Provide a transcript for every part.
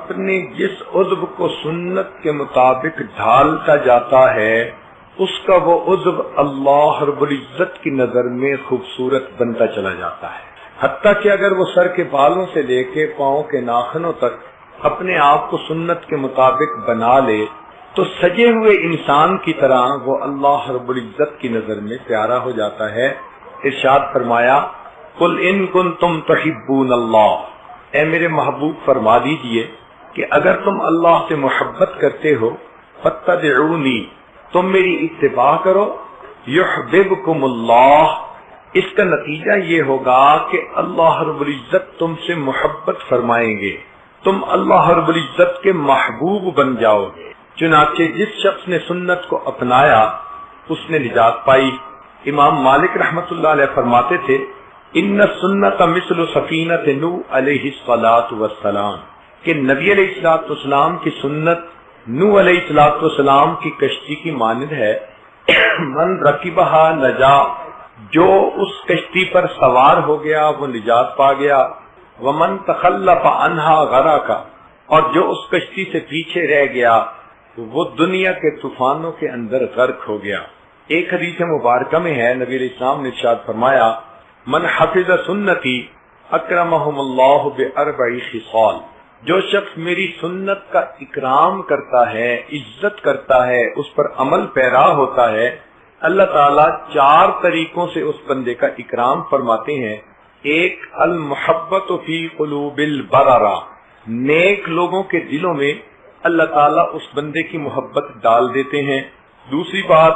اپنے جس عضو کو سنت کے مطابق ڈھالتا جاتا ہے اس کا وہ عضو اللہ رب العزت کی نظر میں خوبصورت بنتا چلا جاتا ہے، حتیٰ کہ اگر وہ سر کے بالوں سے لے کے پاؤں کے ناخنوں تک اپنے آپ کو سنت کے مطابق بنا لے تو سجے ہوئے انسان کی طرح وہ اللہ رب العزت کی نظر میں پیارا ہو جاتا ہے۔ ارشاد فرمایا قل ان کنتم تحبون اللہ، اے میرے محبوب فرما دیجئے کہ اگر تم اللہ سے محبت کرتے ہو فاتبعونی، تم میری اتباع کرو، یحببکم اللہ، اس کا نتیجہ یہ ہوگا کہ اللہ رب العزت تم سے محبت فرمائیں گے، تم اللہ رب العزت کے محبوب بن جاؤ گے۔ چنانچہ جس شخص نے سنت کو اپنایا اس نے نجات پائی۔ امام مالک رحمت اللہ علیہ فرماتے تھے ان السنت مثل سفینۃ نوح علیہ الصلاۃ والسلام، کہ نبی علیہ الصلاۃ والسلام کی سنت نوح علیہ الصلاۃ والسلام کی کشتی کی مانند ہے۔ من رکبہا نجا، جو اس کشتی پر سوار ہو گیا وہ نجات پا گیا، ومن تخلف عنہا غرق، اور جو اس کشتی سے پیچھے رہ گیا وہ دنیا کے طوفانوں کے اندر غرق ہو گیا۔ ایک حدیث مبارکہ میں ہے نبی علیہ السلام نے ارشاد فرمایا من حفظ سنتی اکرمہم اللہ باربع خصال، جو شخص میری سنت کا اکرام کرتا ہے، عزت کرتا ہے، اس پر عمل پیرا ہوتا ہے، اللہ تعالیٰ 4 طریقوں سے اس بندے کا اکرام فرماتے ہیں۔ ایک المحبت فی قلوب البررہ، نیک لوگوں کے دلوں میں اللہ تعالیٰ اس بندے کی محبت ڈال دیتے ہیں۔ دوسری بات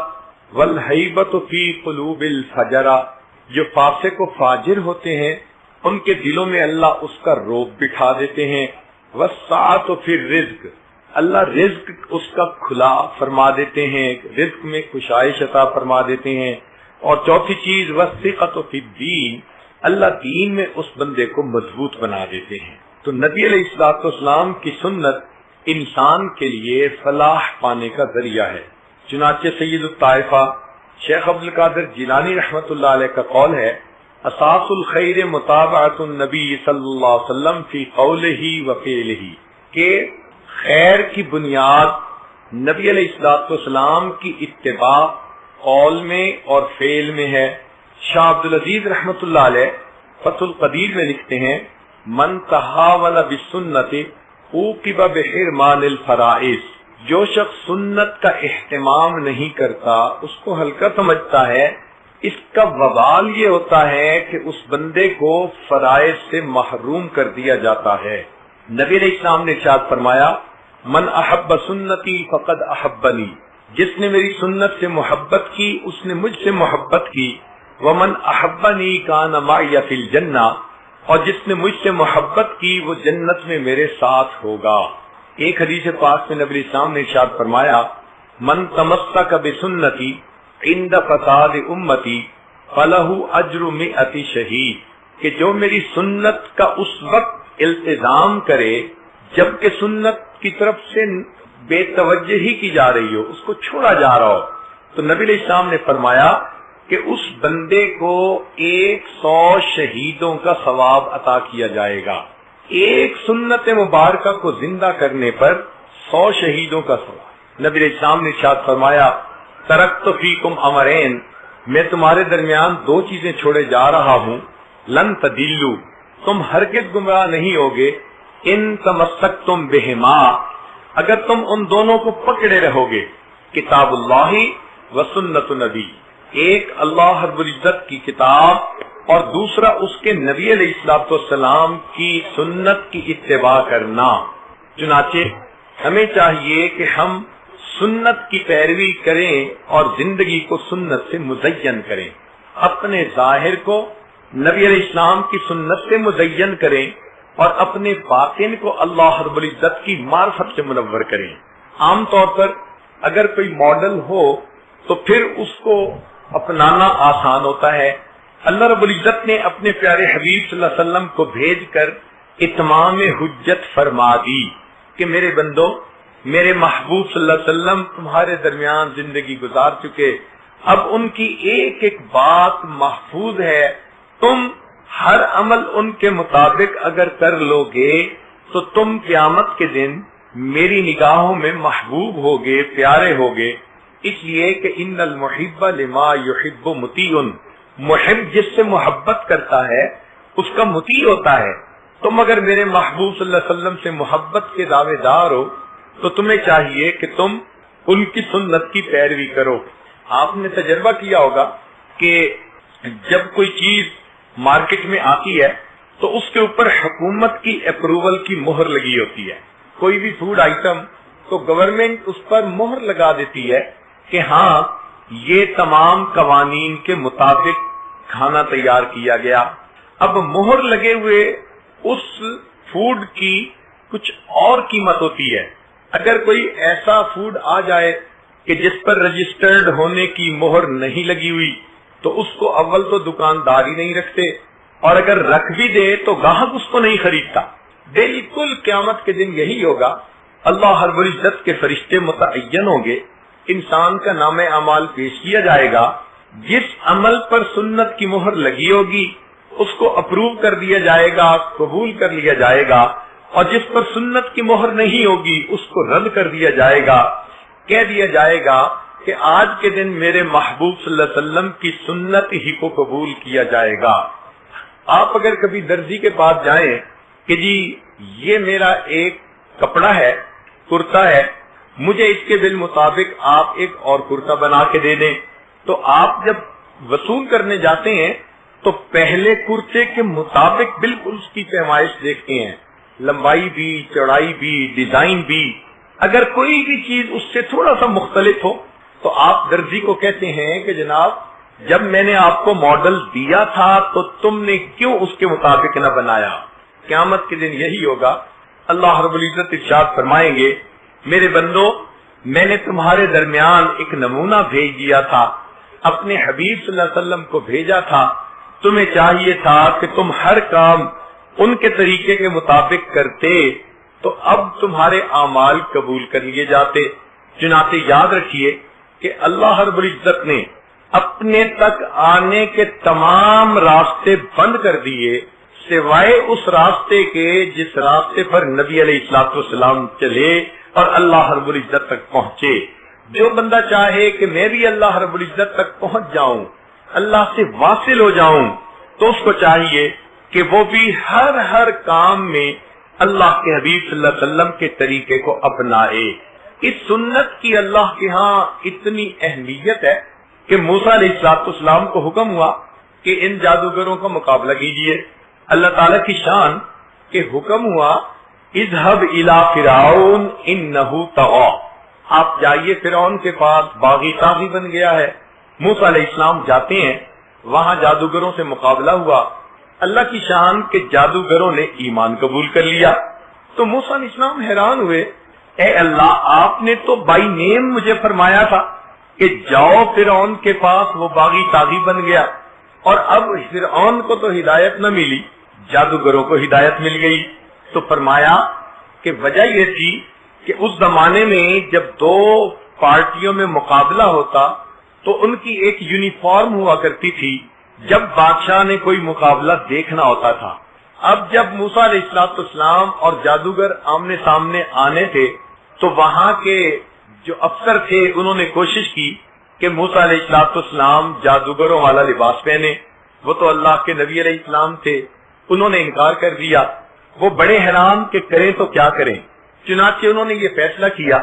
والہیبت فی قلوب الفجرہ، جو فاسق و فاجر ہوتے ہیں ان کے دلوں میں اللہ اس کا رعب بٹھا دیتے ہیں۔ والسعۃ فی الرزق، اللہ رزق اس کا کھلا فرما دیتے ہیں، رزق میں خوشائش عطا فرما دیتے ہیں۔ اور چوتھی چیز والثقۃ فی الدین، اللہ دین میں اس بندے کو مضبوط بنا دیتے ہیں۔ تو نبی علیہ الصلوۃ والسلام کی سنت انسان کے لیے فلاح پانے کا ذریعہ ہے۔ چنانچہ سید الطائفہ شیخ عبد القادر جیلانی رحمت اللہ علیہ کا قول ہے اساس الخیر متابعۃ النبی صلی اللہ علیہ وسلم فی قولہ و فعلہ، کہ خیر کی بنیاد نبی علیہ الصلوۃ والسلام کی اتباع قول میں اور فعل میں ہے۔ شاہ عبد العزیز رحمت اللہ علیہ فتح القدیر میں لکھتے ہیں من تحاول بالسنت عوقب بحرمان الفرائض، جو شخص سنت کا اہتمام نہیں کرتا، اس کو ہلکا سمجھتا ہے، اس کا وبال یہ ہوتا ہے کہ اس بندے کو فرائض سے محروم کر دیا جاتا ہے۔ نبی علیہ السلام نے ارشاد فرمایا من احب سنتی فقد احبنی، جس نے میری سنت سے محبت کی اس نے مجھ سے محبت کی، ومن احبنی کان معی فی الجنہ، اور جس نے مجھ سے محبت کی وہ جنت میں میرے ساتھ ہوگا۔ ایک حدیث پاک میں نبی السلام نے ارشاد فرمایا من تمسک بسنتی عند فساد امتی فلہ اجر 100 شہید، کہ جو میری سنت کا اس وقت التزام کرے جبکہ سنت کی طرف سے بے توجہی کی جا رہی ہو، اس کو چھوڑا جا رہا ہو، تو نبی علیہ السلام نے فرمایا کہ اس بندے کو 100 شہیدوں کا ثواب عطا کیا جائے گا۔ ایک سنت مبارکہ کو زندہ کرنے پر 100 شہیدوں کا ثواب۔ نبی علیہ السلام نے ارشاد فرمایا ترکت فیکم امرین، میں تمہارے درمیان 2 چیزیں چھوڑے جا رہا ہوں، لن تدلوا، تم ہرگز گمراہ نہیں ہوگے، ان تمسکتم بہما، اگر تم ان دونوں کو پکڑے رہو گے، کتاب اللہ و سنت نبی، ایک اللہ رب العزت کی کتاب اور دوسرا اس کے نبی علیہ الصلوۃ والسلام کی سنت کی اتباع کرنا۔ چنانچہ ہمیں چاہیے کہ ہم سنت کی پیروی کریں اور زندگی کو سنت سے مزین کریں، اپنے ظاہر کو نبی علیہ السلام کی سنت سے مزین کریں اور اپنے باطن کو اللہ رب العزت کی معرفت سے منور کریں۔ عام طور پر اگر کوئی ماڈل ہو تو پھر اس کو اپنانا آسان ہوتا ہے۔ اللہ رب العزت نے اپنے پیارے حبیب صلی اللہ علیہ وسلم کو بھیج کر اتمام حجت فرما دی کہ میرے بندو، میرے محبوب صلی اللہ علیہ وسلم تمہارے درمیان زندگی گزار چکے، اب ان کی ایک ایک بات محفوظ ہے، تم ہر عمل ان کے مطابق اگر کر لو گے تو تم قیامت کے دن میری نگاہوں میں محبوب ہوگے، پیارے ہوگے، اس لیے کہ ان المحب لما یحب مطیع، محب جس سے محبت کرتا ہے اس کا مطیع ہوتا ہے۔ تم اگر میرے محبوب صلی اللہ علیہ وسلم سے محبت کے دعوے دار ہو تو تمہیں چاہیے کہ تم ان کی سنت کی پیروی کرو۔ آپ نے تجربہ کیا ہوگا کہ جب کوئی چیز مارکیٹ میں آتی ہے تو اس کے اوپر حکومت کی اپروول کی مہر لگی ہوتی ہے۔ کوئی بھی فوڈ آئٹم تو گورنمنٹ اس پر مہر لگا دیتی ہے کہ ہاں یہ تمام قوانین کے مطابق کھانا تیار کیا گیا۔ اب مہر لگے ہوئے اس فوڈ کی کچھ اور قیمت ہوتی ہے۔ اگر کوئی ایسا فوڈ آ جائے کہ جس پر رجسٹرڈ ہونے کی مہر نہیں لگی ہوئی تو اس کو اول تو دکاندار ہی نہیں رکھتے، اور اگر رکھ بھی دے تو گاہک اس کو نہیں خریدتا۔ بالکل قیامت کے دن یہی ہوگا، اللہ رب العزت کے فرشتے متعین ہوں گے، انسان کا نام اعمال پیش کیا جائے گا، جس عمل پر سنت کی مہر لگی ہوگی اس کو اپروو کر دیا جائے گا، قبول کر لیا جائے گا، اور جس پر سنت کی مہر نہیں ہوگی اس کو رد کر دیا جائے گا۔ کہہ دیا جائے گا کہ آج کے دن میرے محبوب صلی اللہ علیہ وسلم کی سنت ہی کو قبول کیا جائے گا۔ آپ اگر کبھی درزی کے پاس جائیں کہ جی یہ میرا ایک کپڑا ہے، کرتا ہے، مجھے اس کے بالمطابق آپ ایک اور کرتا بنا کے دے دیں، تو آپ جب وصول کرنے جاتے ہیں تو پہلے کرتے کے مطابق بالکل اس کی پیمائش دیکھتے ہیں، لمبائی بھی، چوڑائی بھی، ڈیزائن بھی۔ اگر کوئی بھی چیز اس سے تھوڑا سا مختلف ہو تو آپ درزی کو کہتے ہیں کہ جناب جب میں نے آپ کو ماڈل دیا تھا تو تم نے کیوں اس کے مطابق نہ بنایا؟ قیامت کے دن یہی ہوگا۔ اللہ رب العزت ارشاد فرمائیں گے، میرے بندو میں نے تمہارے درمیان ایک نمونہ بھیج دیا تھا، اپنے حبیب صلی اللہ علیہ وسلم کو بھیجا تھا، تمہیں چاہیے تھا کہ تم ہر کام ان کے طریقے کے مطابق کرتے تو اب تمہارے اعمال قبول کر لیے جاتے۔ چنانچہ یاد رکھیے کہ اللہ رب العزت نے اپنے تک آنے کے تمام راستے بند کر دیے سوائے اس راستے کے جس راستے پر نبی علیہ الصلوۃ والسلام چلے اور اللہ رب العزت تک پہنچے۔ جو بندہ چاہے کہ میں بھی اللہ رب العزت تک پہنچ جاؤں، اللہ سے واصل ہو جاؤں، تو اس کو چاہیے کہ وہ بھی ہر کام میں اللہ کے حبیب صلی اللہ علیہ وسلم کے طریقے کو اپنائے۔ اس سنت کی اللہ کے ہاں اتنی اہمیت ہے کہ موسیٰ علیہ السلام کو حکم ہوا کہ ان جادوگروں کا مقابلہ کیجیے۔ اللہ تعالیٰ کی شان کہ حکم ہوا اذهب الى فرعون انه طغى، آپ جائیے فرعون کے پاس، باغی طاغی بن گیا ہے۔ موسیٰ علیہ السلام جاتے ہیں، وہاں جادوگروں سے مقابلہ ہوا۔ اللہ کی شان کہ جادوگروں نے ایمان قبول کر لیا تو موسیٰ علیہ السلام حیران ہوئے، اے اللہ آپ نے تو بائی نیم مجھے فرمایا تھا کہ جاؤ فرعون کے پاس، وہ باغی طاغی بن گیا، اور اب فرعون کو تو ہدایت نہ ملی، جادوگروں کو ہدایت مل گئی۔ تو فرمایا کہ وجہ یہ تھی کہ اس زمانے میں جب دو پارٹیوں میں مقابلہ ہوتا تو ان کی ایک یونیفارم ہوا کرتی تھی جب بادشاہ نے کوئی مقابلہ دیکھنا ہوتا تھا۔ اب جب موسیٰ علیہ السلام اور جادوگر آمنے سامنے آنے تھے تو وہاں کے جو افسر تھے انہوں نے کوشش کی کہ موسیٰ علیہ السلام جادوگروں والا لباس پہنے، وہ تو اللہ کے نبی علیہ السلام تھے، انہوں نے انکار کر دیا۔ وہ بڑے حیران کہ کریں تو کیا کریں، چنانچہ انہوں نے یہ فیصلہ کیا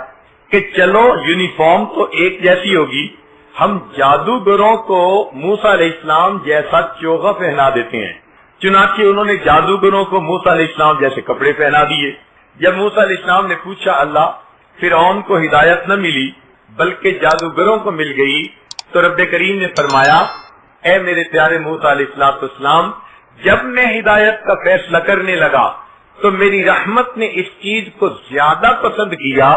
کہ چلو یونیفارم تو ایک جیسی ہوگی، ہم جادوگروں کو موسیٰ علیہ السلام جیسا چوغا پہنا دیتے ہیں۔ چنانچہ انہوں نے جادوگروں کو موسیٰ علیہ السلام جیسے کپڑے پہنا دیے۔ جب موسیٰ علیہ السلام نے پوچھا اللہ فرعون کو ہدایت نہ ملی بلکہ جادوگروں کو مل گئی، تو رب کریم نے فرمایا اے میرے پیارے موسیٰ علیہ السلام، جب میں ہدایت کا فیصلہ کرنے لگا تو میری رحمت نے اس چیز کو زیادہ پسند کیا،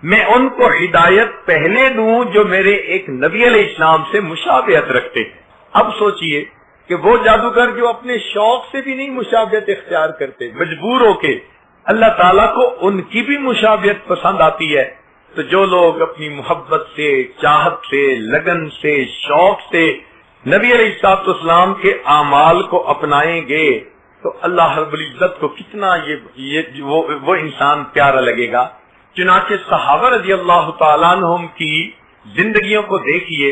میں ان کو ہدایت پہلے دوں جو میرے ایک نبی علیہ السلام سے مشابہت رکھتے ہیں۔ اب سوچئے کہ وہ جادوگر جو اپنے شوق سے بھی نہیں مشابہت اختیار کرتے، مجبور ہو کے، اللہ تعالیٰ کو ان کی بھی مشابہت پسند آتی ہے۔ تو جو لوگ اپنی محبت سے، چاہت سے، لگن سے، شوق سے نبی علیہ السلام کے اعمال کو اپنائیں گے، تو اللہ رب العزت کو کتنا وہ انسان پیارا لگے گا. چنانچہ صحابہ رضی اللہ تعالیٰ عنہم کی زندگیوں کو دیکھیے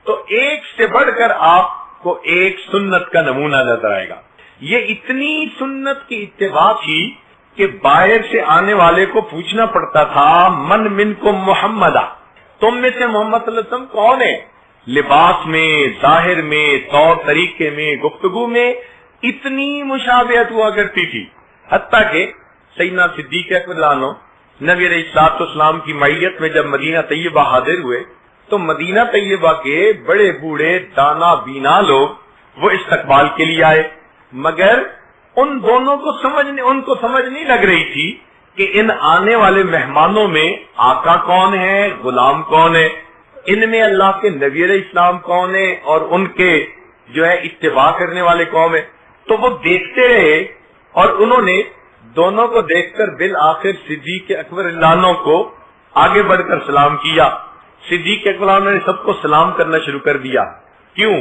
تو ایک سے بڑھ کر آپ کو ایک سنت کا نمونہ نظر آئے گا. یہ اتنی سنت کی اتباع تھی کہ باہر سے آنے والے کو پوچھنا پڑتا تھا من منکم محمدہ، تم میں سے محمد صلی اللہ علیہ وسلم کون ہے؟ لباس میں، ظاہر میں، طور طریقے میں، گفتگو میں اتنی مشابہت ہوا کرتی تھی، حتیٰ کہ سیدنا صدیق اکبر عنہ نبی علیہ الصلوۃ والسلام کی معیت میں جب مدینہ طیبہ حاضر ہوئے تو مدینہ طیبہ کے بڑے بوڑھے دانا بینا لوگ وہ استقبال کے لیے آئے، مگر ان دونوں کو سمجھ نہیں لگ رہی تھی کہ ان آنے والے مہمانوں میں آقا کون ہے، غلام کون ہے، ان میں اللہ کے نبی علیہ السلام کون ہے اور ان کے جو ہے اتباع کرنے والے کون ہیں. تو وہ دیکھتے رہے اور انہوں نے دونوں کو دیکھ کر بالآخر صدیق اکبر عنہ کو آگے بڑھ کر سلام کیا. صدیق اکبر عنہ نے سب کو سلام کرنا شروع کر دیا. کیوں؟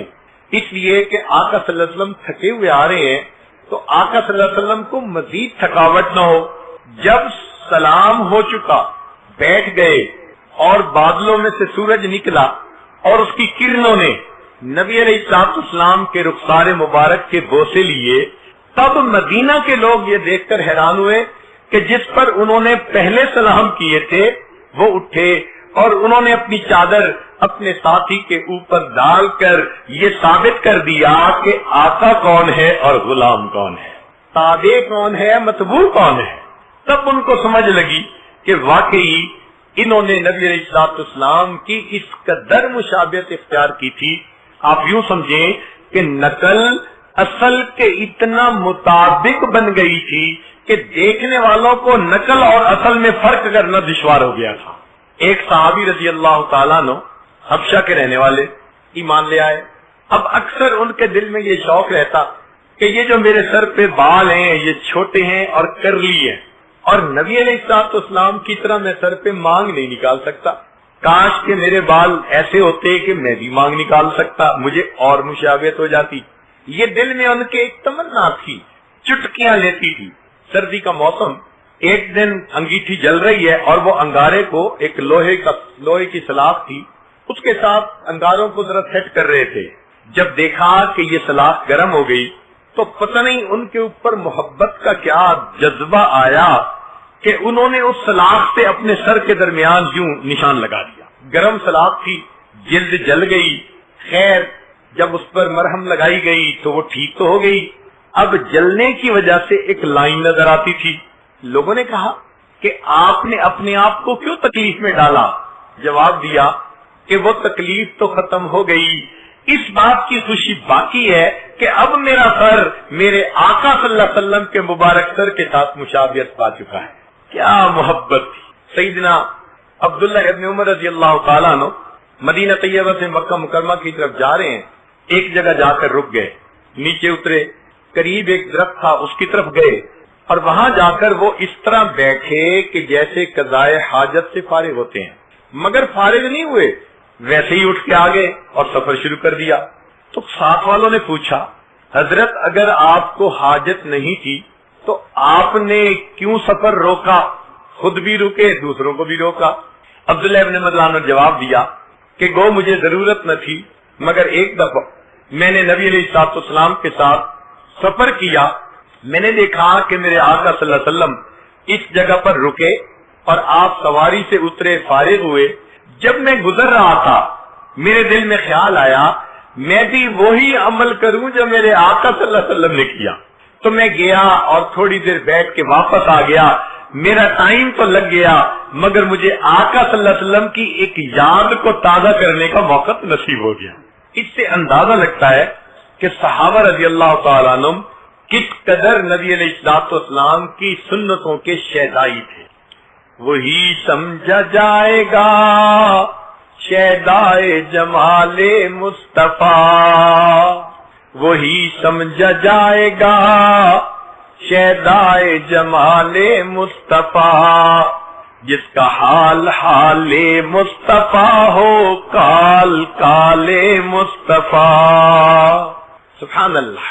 اس لیے کہ آقا صلی اللہ علیہ وسلم تھکے ہوئے آ رہے ہیں تو آقا صلی اللہ علیہ وسلم کو مزید تھکاوٹ نہ ہو. جب سلام ہو چکا بیٹھ گئے اور بادلوں میں سے سورج نکلا اور اس کی کرنوں نے نبی علیہ الصلوۃ والسلام کے رخسار مبارک کے بوسے لیے، تب مدینہ کے لوگ یہ دیکھ کر حیران ہوئے کہ جس پر انہوں نے پہلے سلام کیے تھے وہ اٹھے اور انہوں نے اپنی چادر اپنے ساتھی کے اوپر ڈال کر یہ ثابت کر دیا کہ آقا کون ہے اور غلام کون ہے، تابع کون ہے، متبوع کون ہے. تب ان کو سمجھ لگی کہ واقعی انہوں نے نبی علیہ الصلوۃ والسلام کی اس قدر مشابہت اختیار کی تھی. آپ یوں سمجھیں کہ نقل اصل کے اتنا مطابق بن گئی تھی کہ دیکھنے والوں کو نقل اور اصل میں فرق کرنا دشوار ہو گیا تھا. ایک صحابی رضی اللہ تعالیٰ عنہ حبشہ کے رہنے والے ایمان لے آئے. اب اکثر ان کے دل میں یہ شوق رہتا کہ یہ جو میرے سر پہ بال ہیں یہ چھوٹے ہیں اور کرلی ہیں اور نبی علیہ الصلوۃ والسلام کی طرح میں سر پہ مانگ نہیں نکال سکتا، کاش کہ میرے بال ایسے ہوتے کہ میں بھی مانگ نکال سکتا، مجھے اور مشابہت ہو جاتی. یہ دل میں ان کے ایک تمنا تھی، چٹکیاں لیتی تھی. سردی کا موسم، ایک دن انگیٹھی جل رہی ہے اور وہ انگارے کو ایک لوہے کی سلاخ تھی، اس کے ساتھ انگاروں کو ذرا سیٹ کر رہے تھے. جب دیکھا کہ یہ سلاخ گرم ہو گئی تو پتہ نہیں ان کے اوپر محبت کا کیا جذبہ آیا کہ انہوں نے اس سلاخ سے اپنے سر کے درمیان یوں نشان لگا دیا. گرم سلاخ تھی، جلد جل گئی. خیر جب اس پر مرہم لگائی گئی تو وہ ٹھیک تو ہو گئی. اب جلنے کی وجہ سے ایک لائن نظر آتی تھی. لوگوں نے کہا کہ آپ نے اپنے آپ کو کیوں تکلیف میں ڈالا؟ جواب دیا کہ وہ تکلیف تو ختم ہو گئی، اس بات کی خوشی باقی ہے کہ اب میرا سر میرے آقا صلی اللہ علیہ وسلم کے مبارک سر کے ساتھ مشابہت پا چکا ہے. کیا محبت تھی. سیدنا عبداللہ ابن عمر رضی اللہ تعالیٰ عنہ مدینہ طیبہ سے مکہ مکرمہ کی طرف جا رہے ہیں. ایک جگہ جا کر رک گئے، نیچے اترے، قریب ایک درخت تھا اس کی طرف گئے اور وہاں جا کر وہ اس طرح بیٹھے کہ جیسے قضائے حاجت سے فارغ ہوتے ہیں، مگر فارغ نہیں ہوئے، ویسے ہی اٹھ کے آگے اور سفر شروع کر دیا. تو ساتھ والوں نے پوچھا حضرت اگر آپ کو حاجت نہیں تھی تو آپ نے کیوں سفر روکا؟ خود بھی رکے، دوسروں کو بھی روکا. عبداللہ ابن مدلان نے جواب دیا کہ گو مجھے ضرورت نہ تھی، مگر ایک دفعہ میں نے نبی علیہ الصلوۃ والسلام کے ساتھ سفر کیا، میں نے دیکھا کہ میرے آقا صلی اللہ علیہ وسلم اس جگہ پر رکے اور آپ سواری سے اترے، فارغ ہوئے. جب میں گزر رہا تھا میرے دل میں خیال آیا میں بھی وہی عمل کروں جو میرے آقا صلی اللہ علیہ وسلم نے کیا. تو میں گیا اور تھوڑی دیر بیٹھ کے واپس آ گیا. میرا ٹائم تو لگ گیا مگر مجھے آقا صلی اللہ علیہ وسلم کی ایک یاد کو تازہ کرنے کا موقع نصیب ہو گیا. اس سے اندازہ لگتا ہے کہ صحابہ رضی اللہ تعالیٰ عنہ کس قدر نبی علیہ الصلوۃ والسلام کی سنتوں کے شیدائی تھے. وہی سمجھا جائے گا شیدائے جمال مصطفیٰ، وہی سمجھا جائے گا شیدائے جمال مصطفیٰ، جس کا حال حال مصطفیٰ ہو کال کال مصطفیٰ. سبحان اللہ.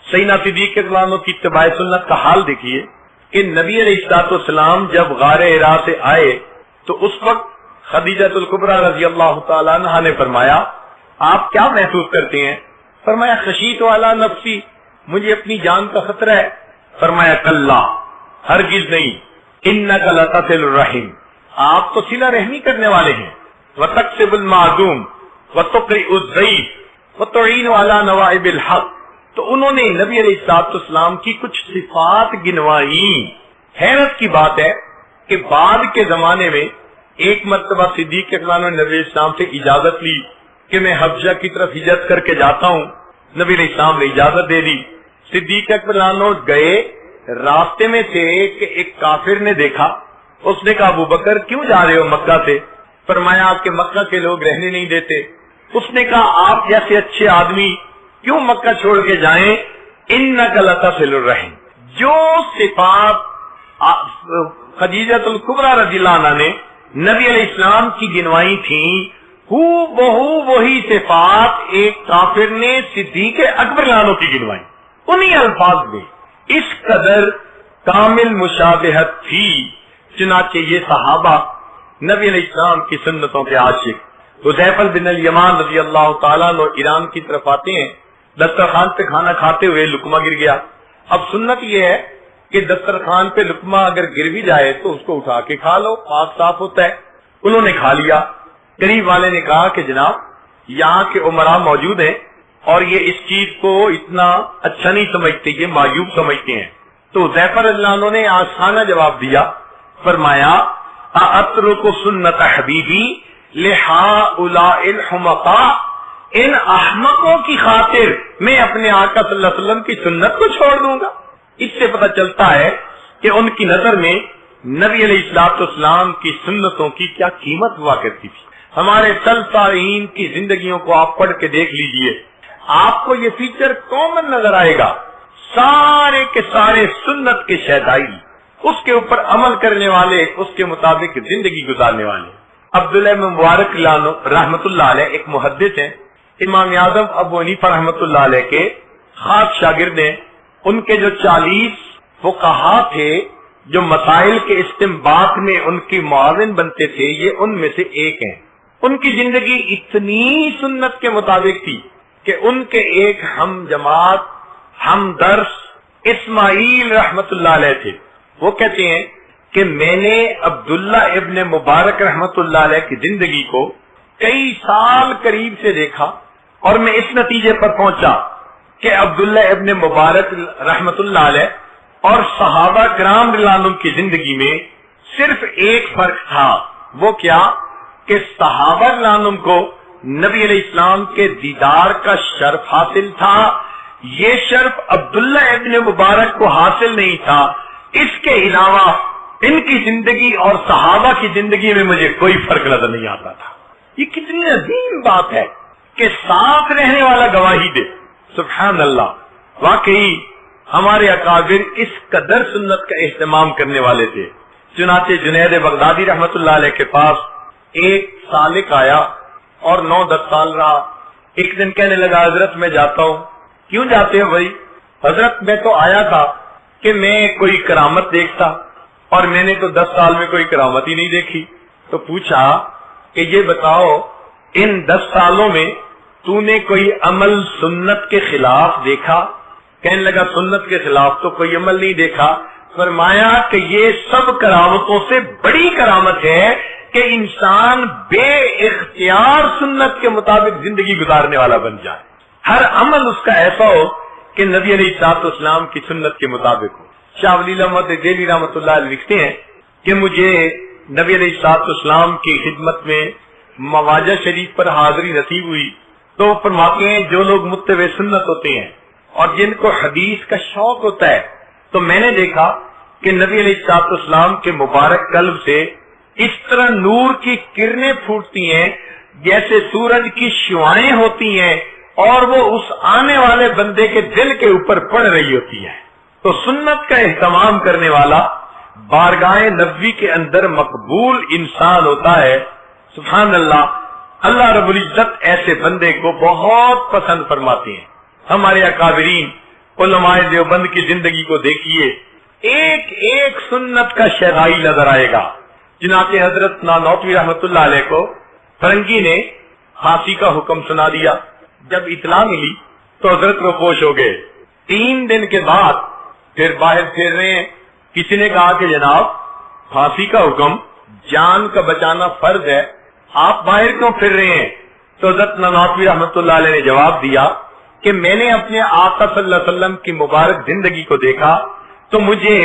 سیدنا صدیق رضی اللہ عنہ کی اتباع سنت کا حال دیکھیے کہ نبی علیہ السلام جب غار حرا سے آئے تو اس وقت خدیجہ الکبریٰ رضی اللہ تعالیٰ عنہا نے فرمایا آپ کیا محسوس کرتے ہیں؟ فرمایا خشیت والا نفسی، مجھے اپنی جان کا خطرہ ہے۔ فرمایا کلا، ہرگز نہیں، انک لتصل الرحم، آپ تو صلہ رحمی کرنے والے ہیں، وتکسب المعدوم وتقرئ الضیف وتعین علی نوائب الحق۔ تو انہوں نے نبی علیہ السلام کی کچھ صفات گنوائی۔ حیرت کی بات ہے کہ بعد کے زمانے میں ایک مرتبہ صدیق اکبر نے نبی السلام سے اجازت لی کہ میں حبشہ کی طرف ہجرت کر کے جاتا ہوں۔ نبی علیہ السلام نے اجازت دے دی۔ صدیق اکبر گئے، راستے میں سے ایک کافر نے دیکھا، اس نے کہا ابو بکر کیوں جا رہے ہو مکہ سے؟ فرمایا کہ مکہ کے لوگ رہنے نہیں دیتے۔ اس نے کہا آپ جیسے اچھے آدمی کیوں مکہ چھوڑ کے جائیں؟ انک لتصل الرحم، جو صفات خدیجہ الکبریٰ رضی اللہ عنہا نے نبی علیہ السلام کی گنوائی تھیں، وہی صفات ایک کافر نے صدیق اکبر عنہ کی گنوائی، انہی الفاظ میں۔ اس قدر کامل مشابہت تھی، چنانچہ یہ صحابہ نبی علیہ السلام کی سنتوں کے عاشق حذیفہ بن الیمان رضی اللہ تعالیٰ عنہ ایران کی طرف آتے ہیں، دسترخوان پہ کھانا کھاتے ہوئے لقمہ گر گیا۔ اب سنت یہ ہے کہ دسترخوان پہ لقمہ اگر گر بھی جائے تو اس کو اٹھا کے کھا لو، پاک صاف ہوتا ہے۔ انہوں نے کھا لیا۔ قریب والے نے کہا کہ جناب یہاں کے عمراء موجود ہیں اور یہ اس چیز کو اتنا اچھا نہیں سمجھتے، یہ معیوب سمجھتے ہیں۔ تو حذیفہ رضی اللہ عنہ نے آسانہ جواب دیا، فرمایا اترک سنت حبیبی لہؤلاء الحمقاء، ان احمقوں کی خاطر میں اپنے آقا صلی اللہ علیہ وسلم کی سنت کو چھوڑ دوں گا۔ اس سے پتہ چلتا ہے کہ ان کی نظر میں نبی علیہ السلام کی سنتوں کی کیا قیمت ہوا کرتی تھی۔ ہمارے صالحین کی زندگیوں کو آپ پڑھ کے دیکھ لیجئے، آپ کو یہ فیچر کامن نظر آئے گا، سارے کے سارے سنت کے شہدائی، اس کے اوپر عمل کرنے والے، اس کے مطابق زندگی گزارنے والے۔ عبداللہ بن مبارک رحمت اللہ علیہ ایک محدث ہیں، امام اعظم ابو حنیفہ رحمت اللہ علیہ کے خاص شاگرد ہیں۔ ان کے جو 40 فقہا تھے جو مسائل کے استنباط میں ان کی معاون بنتے تھے، یہ ان میں سے ایک ہیں۔ ان کی زندگی اتنی سنت کے مطابق تھی کہ ان کے ایک ہم جماعت ہم درس اسماعیل رحمت اللہ علیہ تھے۔ وہ کہتے ہیں کہ میں نے عبداللہ ابن مبارک رحمت اللہ علیہ کی زندگی کو کئی سال قریب سے دیکھا اور میں اس نتیجے پر پہنچا کہ عبداللہ ابن مبارک رحمت اللہ علیہ اور صحابہ کرام رضی اللہ عنہم کی زندگی میں صرف ایک فرق تھا، وہ کیا کہ صحابہ رضی اللہ عنہم کو نبی علیہ السلام کے دیدار کا شرف حاصل تھا، یہ شرف عبداللہ ابن مبارک کو حاصل نہیں تھا۔ اس کے علاوہ ان کی زندگی اور صحابہ کی زندگی میں مجھے کوئی فرق نظر نہیں آتا تھا۔ یہ کتنی عظیم بات ہے کہ ساتھ رہنے والا گواہی دے۔ سبحان اللہ، واقعی ہمارے اکابر اس قدر سنت کا اہتمام کرنے والے تھے۔ چنانچہ جنید بغدادی رحمت اللہ علیہ کے پاس ایک سالک آیا اور 9-10 سال رہا۔ ایک دن کہنے لگا حضرت میں جاتا ہوں۔ کیوں جاتے ہو بھائی؟ حضرت میں تو آیا تھا کہ میں کوئی کرامت دیکھتا اور میں نے تو 10 سال میں کوئی کرامت ہی نہیں دیکھی۔ تو پوچھا کہ یہ بتاؤ ان 10 سالوں میں تو نے کوئی عمل سنت کے خلاف دیکھا؟ کہنے لگا سنت کے خلاف تو کوئی عمل نہیں دیکھا۔ فرمایا کہ یہ سب کرامتوں سے بڑی کرامت ہے کہ انسان بے اختیار سنت کے مطابق زندگی گزارنے والا بن جائے، ہر عمل اس کا ایسا ہو کہ نبی علیہ السلام کی سنت کے مطابق ہو۔ شاہ ولی اللہ محمد دہلوی رحمۃ اللہ علیہ لکھتے ہیں کہ مجھے نبی علیہ السلام کی خدمت میں مواجہ شریف پر حاضری نصیب ہوئی تو فرماتے ہیں جو لوگ متبع سنت ہوتے ہیں اور جن کو حدیث کا شوق ہوتا ہے، تو میں نے دیکھا کہ نبی علیہ السلام کے مبارک قلب سے اس طرح نور کی کرنیں پھوٹتی ہیں جیسے سورج کی شعاعیں ہوتی ہیں اور وہ اس آنے والے بندے کے دل کے اوپر پڑ رہی ہوتی ہے۔ تو سنت کا اہتمام کرنے والا بارگاہ نبوی کے اندر مقبول انسان ہوتا ہے۔ سبحان اللہ، اللہ رب العزت ایسے بندے کو بہت پسند فرماتے ہیں۔ ہمارے اکابرین علماء دیوبند کی زندگی کو دیکھیے، ایک ایک سنت کا شہرائی نظر آئے گا۔ چنانچہ حضرت نانوتوی رحمت اللہ علیہ کو فرنگی نے پھانسی کا حکم سنا دیا۔ جب اطلاع ملی تو حضرت روپوش ہو گئے۔ 3 دن کے بعد پھر باہر پھر رہے ہیں، کسی نے کہا کہ جناب پھانسی کا حکم، جان کا بچانا فرض ہے، آپ باہر کیوں پھر رہے ہیں؟ تو حضرت نانوتوی رحمت اللہ علیہ نے جواب دیا کہ میں نے اپنے آقا صلی اللہ علیہ وسلم کی مبارک زندگی کو دیکھا تو مجھے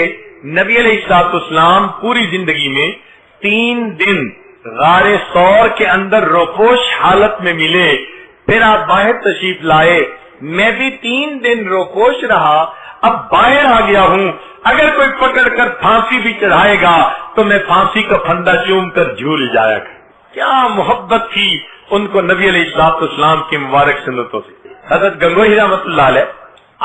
نبی علیہ الصلوۃ والسلام پوری زندگی میں 3 دن غار ثور کے اندر روپوش حالت میں ملے، پھر آپ باہر تشریف لائے، میں بھی 3 دن روپوش رہا، اب باہر آ گیا ہوں، اگر کوئی پکڑ کر پھانسی بھی چڑھائے گا تو میں پھانسی کا پھندا چوم کر جھول جایا گا۔ کیا محبت تھی ان کو نبی علیہ الصلوۃ والسلام کی مبارک سنتوں سے۔ حضرت گنگوہی رحمۃ اللہ علیہ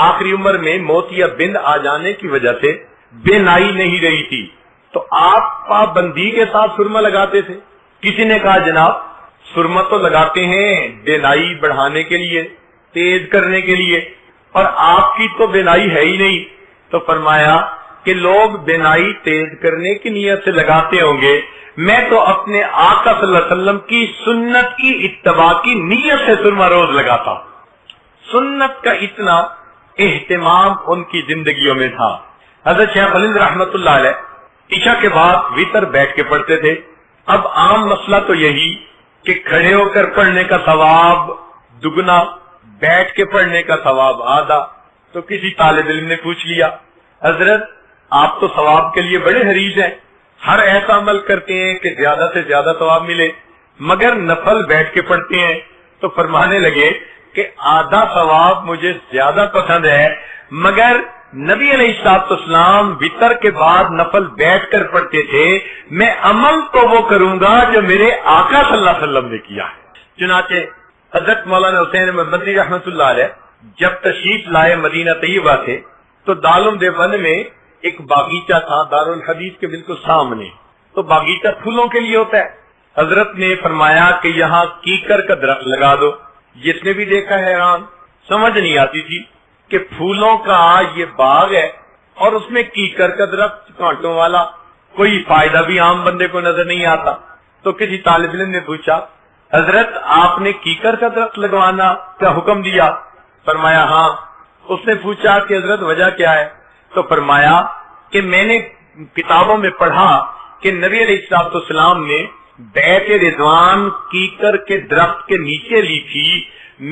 آخری عمر میں موت یا بند آ جانے کی وجہ سے بے نائی نہیں رہی تھی، تو آپ پابندی کے ساتھ سرما لگاتے تھے۔ کسی نے کہا جناب سرما تو لگاتے ہیں بے نائی بڑھانے کے لیے، تیز کرنے کے لیے، اور آپ کی تو بے نائی ہے ہی نہیں۔ تو فرمایا کہ لوگ بے نائی تیز کرنے کی نیت سے لگاتے ہوں گے، میں تو اپنے آقا صلی اللہ علیہ وسلم کی سنت کی اتباع کی نیت سے سرما روز لگاتا۔ سنت کا اتنا اہتمام ان کی زندگیوں میں تھا۔ حضرت شیخ الہند رحمت اللہ علیہ عشاء کے بعد وتر بیٹھ کے پڑھتے تھے۔ اب عام مسئلہ تو یہی کہ کھڑے ہو کر پڑھنے کا ثواب دگنا، بیٹھ کے پڑھنے کا ثواب آدھا۔ تو کسی طالب علم نے پوچھ لیا حضرت آپ تو ثواب کے لیے بڑے حریص ہیں، ہر ایسا عمل کرتے ہیں کہ زیادہ سے زیادہ ثواب ملے، مگر نفل بیٹھ کے پڑھتے ہیں۔ تو فرمانے لگے کہ آدھا ثواب مجھے زیادہ پسند ہے، مگر نبی علیہ الصلوۃ والسلام وتر کے بعد نفل بیٹھ کر پڑھتے تھے، میں عمل تو وہ کروں گا جو میرے آقا صلی اللہ علیہ وسلم نے کیا ہے۔ چنانچہ حضرت مولانا حسین احمد مدنی رحمۃ اللہ علیہ جب تشریف لائے مدینہ طیبہ تھے تو دارالعلوم دیوبند میں ایک باغیچہ تھا دارالحدیث کے بالکل سامنے، تو باغیچہ پھولوں کے لیے ہوتا ہے۔ حضرت نے فرمایا کہ یہاں کیکر کا درخت لگا دو۔ جس نے بھی دیکھا حیران، سمجھ نہیں آتی تھی کہ پھولوں کا یہ باغ ہے اور اس میں کیکر کا درخت کانٹوں والا، کوئی فائدہ بھی عام بندے کو نظر نہیں آتا۔ تو کسی طالب علم نے پوچھا حضرت آپ نے کیکر کا درخت لگوانا کا حکم دیا؟ فرمایا ہاں۔ اس نے پوچھا کہ حضرت وجہ کیا ہے؟ تو فرمایا کہ میں نے کتابوں میں پڑھا کہ نبی علیہ الصلوۃ والسلام نے بیت رضوان کیکر کے درخت کے نیچے لی تھی،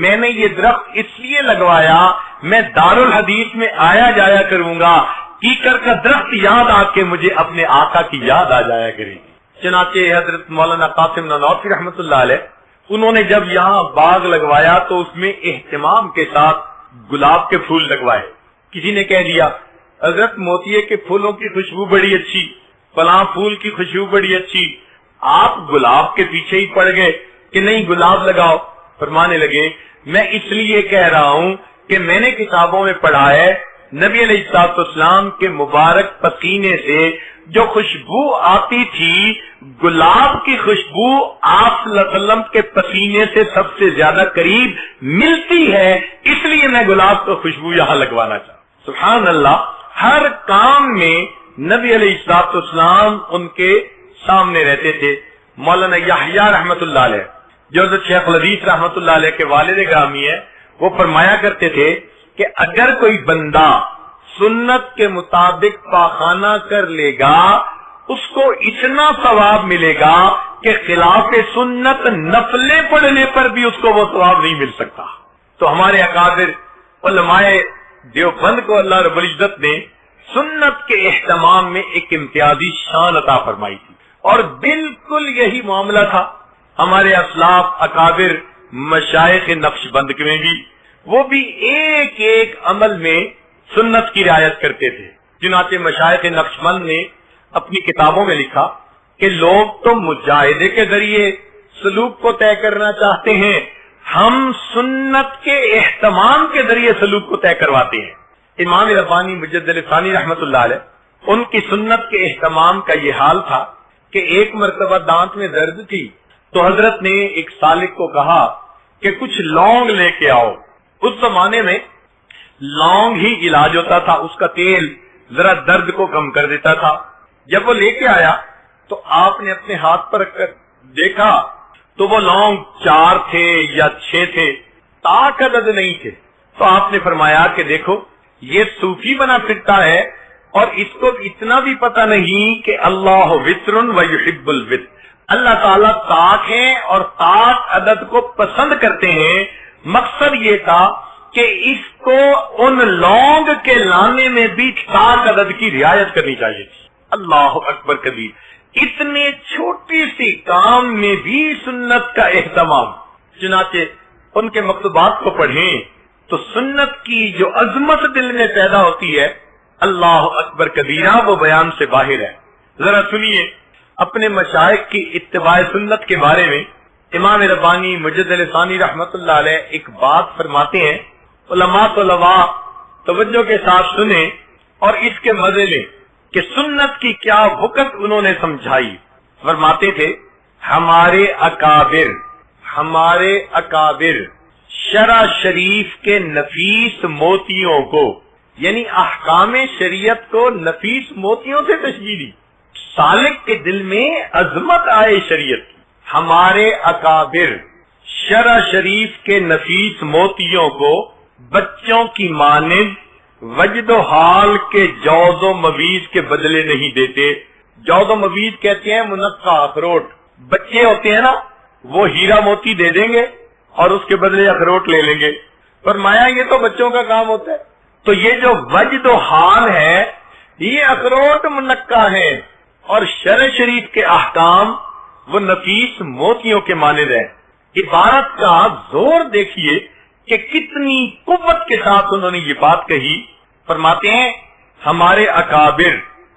میں نے یہ درخت اس لیے لگوایا میں دارالحدیث میں آیا جایا کروں گا، کیکر کا درخت یاد آ کے مجھے اپنے آقا کی یاد آ جایا کرے گی۔ چنانچہ حضرت مولانا قاسم نانوتوی رحمۃ اللہ علیہ انہوں نے جب یہاں باغ لگوایا تو اس میں اہتمام کے ساتھ گلاب کے پھول لگوائے۔ کسی نے کہہ دیا حضرت موتیے کے پھولوں کی خوشبو بڑی اچھی، فلاں پھول کی خوشبو بڑی اچھی، آپ گلاب کے پیچھے ہی پڑ گئے کہ نہیں گلاب لگاؤ۔ فرمانے لگے میں اس لیے کہہ رہا ہوں کہ میں نے کتابوں میں پڑھا ہے نبی علیہ الصلوۃ والسلام کے مبارک پسینے سے جو خوشبو آتی تھی، گلاب کی خوشبو آپ صلی اللہ علیہ وسلم کے پسینے سے سب سے زیادہ قریب ملتی ہے، اس لیے میں گلاب کی خوشبو یہاں لگوانا چاہتا ہوں۔ سبحان اللہ، ہر کام میں نبی علیہ الصلوۃ والسلام ان کے سامنے رہتے تھے۔ مولانا یحییٰ رحمت اللہ علیہ جو حضرت شیخ الحدیث رحمت اللہ علیہ کے والد گرامی ہے، وہ فرمایا کرتے تھے کہ اگر کوئی بندہ سنت کے مطابق پاخانہ کر لے گا اس کو اتنا ثواب ملے گا کہ خلاف سنت نفلیں پڑھنے پر بھی اس کو وہ ثواب نہیں مل سکتا۔ تو ہمارے اکابر علماء دیوبند کو اللہ رب العزت نے سنت کے اہتمام میں ایک امتیازی شان عطا فرمائی تھی، اور بالکل یہی معاملہ تھا ہمارے اسلاف اکابر مشائخ نقشبند میں بھی، وہ بھی ایک ایک عمل میں سنت کی رعایت کرتے تھے۔ چنانچہ مشائخ نقشبند نے اپنی کتابوں میں لکھا کہ لوگ تو مجاہدے کے ذریعے سلوک کو طے کرنا چاہتے ہیں، ہم سنت کے اہتمام کے ذریعے سلوک کو طے کرواتے ہیں۔ امام ربانی مجدد ثانی رحمت اللہ علیہ ان کی سنت کے اہتمام کا یہ حال تھا کہ ایک مرتبہ دانت میں درد تھی تو حضرت نے ایک سالک کو کہا کہ کچھ لونگ لے کے آؤ۔ اس زمانے میں لونگ ہی علاج ہوتا تھا، اس کا تیل ذرا درد کو کم کر دیتا تھا۔ جب وہ لے کے آیا تو آپ نے اپنے ہاتھ پر رکھ کر دیکھا تو وہ لونگ 4 تھے یا 6 تھے، تاک عدد نہیں تھے۔ تو آپ نے فرمایا کہ دیکھو یہ صوفی بنا پھرتا ہے اور اس کو اتنا بھی پتہ نہیں کہ اللہ وتر و یحب الوتر، اللہ تعالیٰ تاک ہیں اور تاک عدد کو پسند کرتے ہیں۔ مقصد یہ تھا کہ اس کو ان لونگ کے لانے میں بھی تاک عدد کی رعایت کرنی چاہیے تھی۔ اللہ اکبر کبیر، اتنے چھوٹی سی کام میں بھی سنت کا اہتمام۔ چنانچہ ان کے مکتوبات کو پڑھیں تو سنت کی جو عظمت دل میں پیدا ہوتی ہے، اللہ اکبر کبیرہ، وہ بیان سے باہر ہے۔ ذرا سنیے اپنے مشائخ کی اتباع سنت کے بارے میں امام ربانی مجدد ثانی رحمت اللہ علیہ ایک بات فرماتے ہیں، علماء طلباء توجہ کے ساتھ سنیں اور اس کے مزے لیں کہ سنت کی کیا وقت انہوں نے سمجھائی۔ فرماتے تھے ہمارے اکابر شرع شریف کے نفیس موتیوں کو، یعنی احکام شریعت کو نفیس موتیوں سے تشبیہ دی، سالک کے دل میں عظمت آئے شریعت کی۔ ہمارے اکابر شرع شریف کے نفیس موتیوں کو بچوں کی مانند وجد و حال کے جوز و مویز کے بدلے نہیں دیتے۔ جوز و مویز کہتے ہیں منقع اخروٹ، بچے ہوتے ہیں نا، وہ ہیرا موتی دے دیں گے اور اس کے بدلے اخروٹ لے لیں گے۔ فرمایا یہ تو بچوں کا کام ہوتا ہے، تو یہ جو وجد و حال ہے یہ اخروٹ منقع ہے، اور شرع شریف کے احکام وہ نفیس موتیوں کے مانند ہے۔ عبارت کا زور دیکھیے کہ کتنی قوت کے ساتھ انہوں نے یہ بات کہی۔ فرماتے ہیں ہمارے اکابر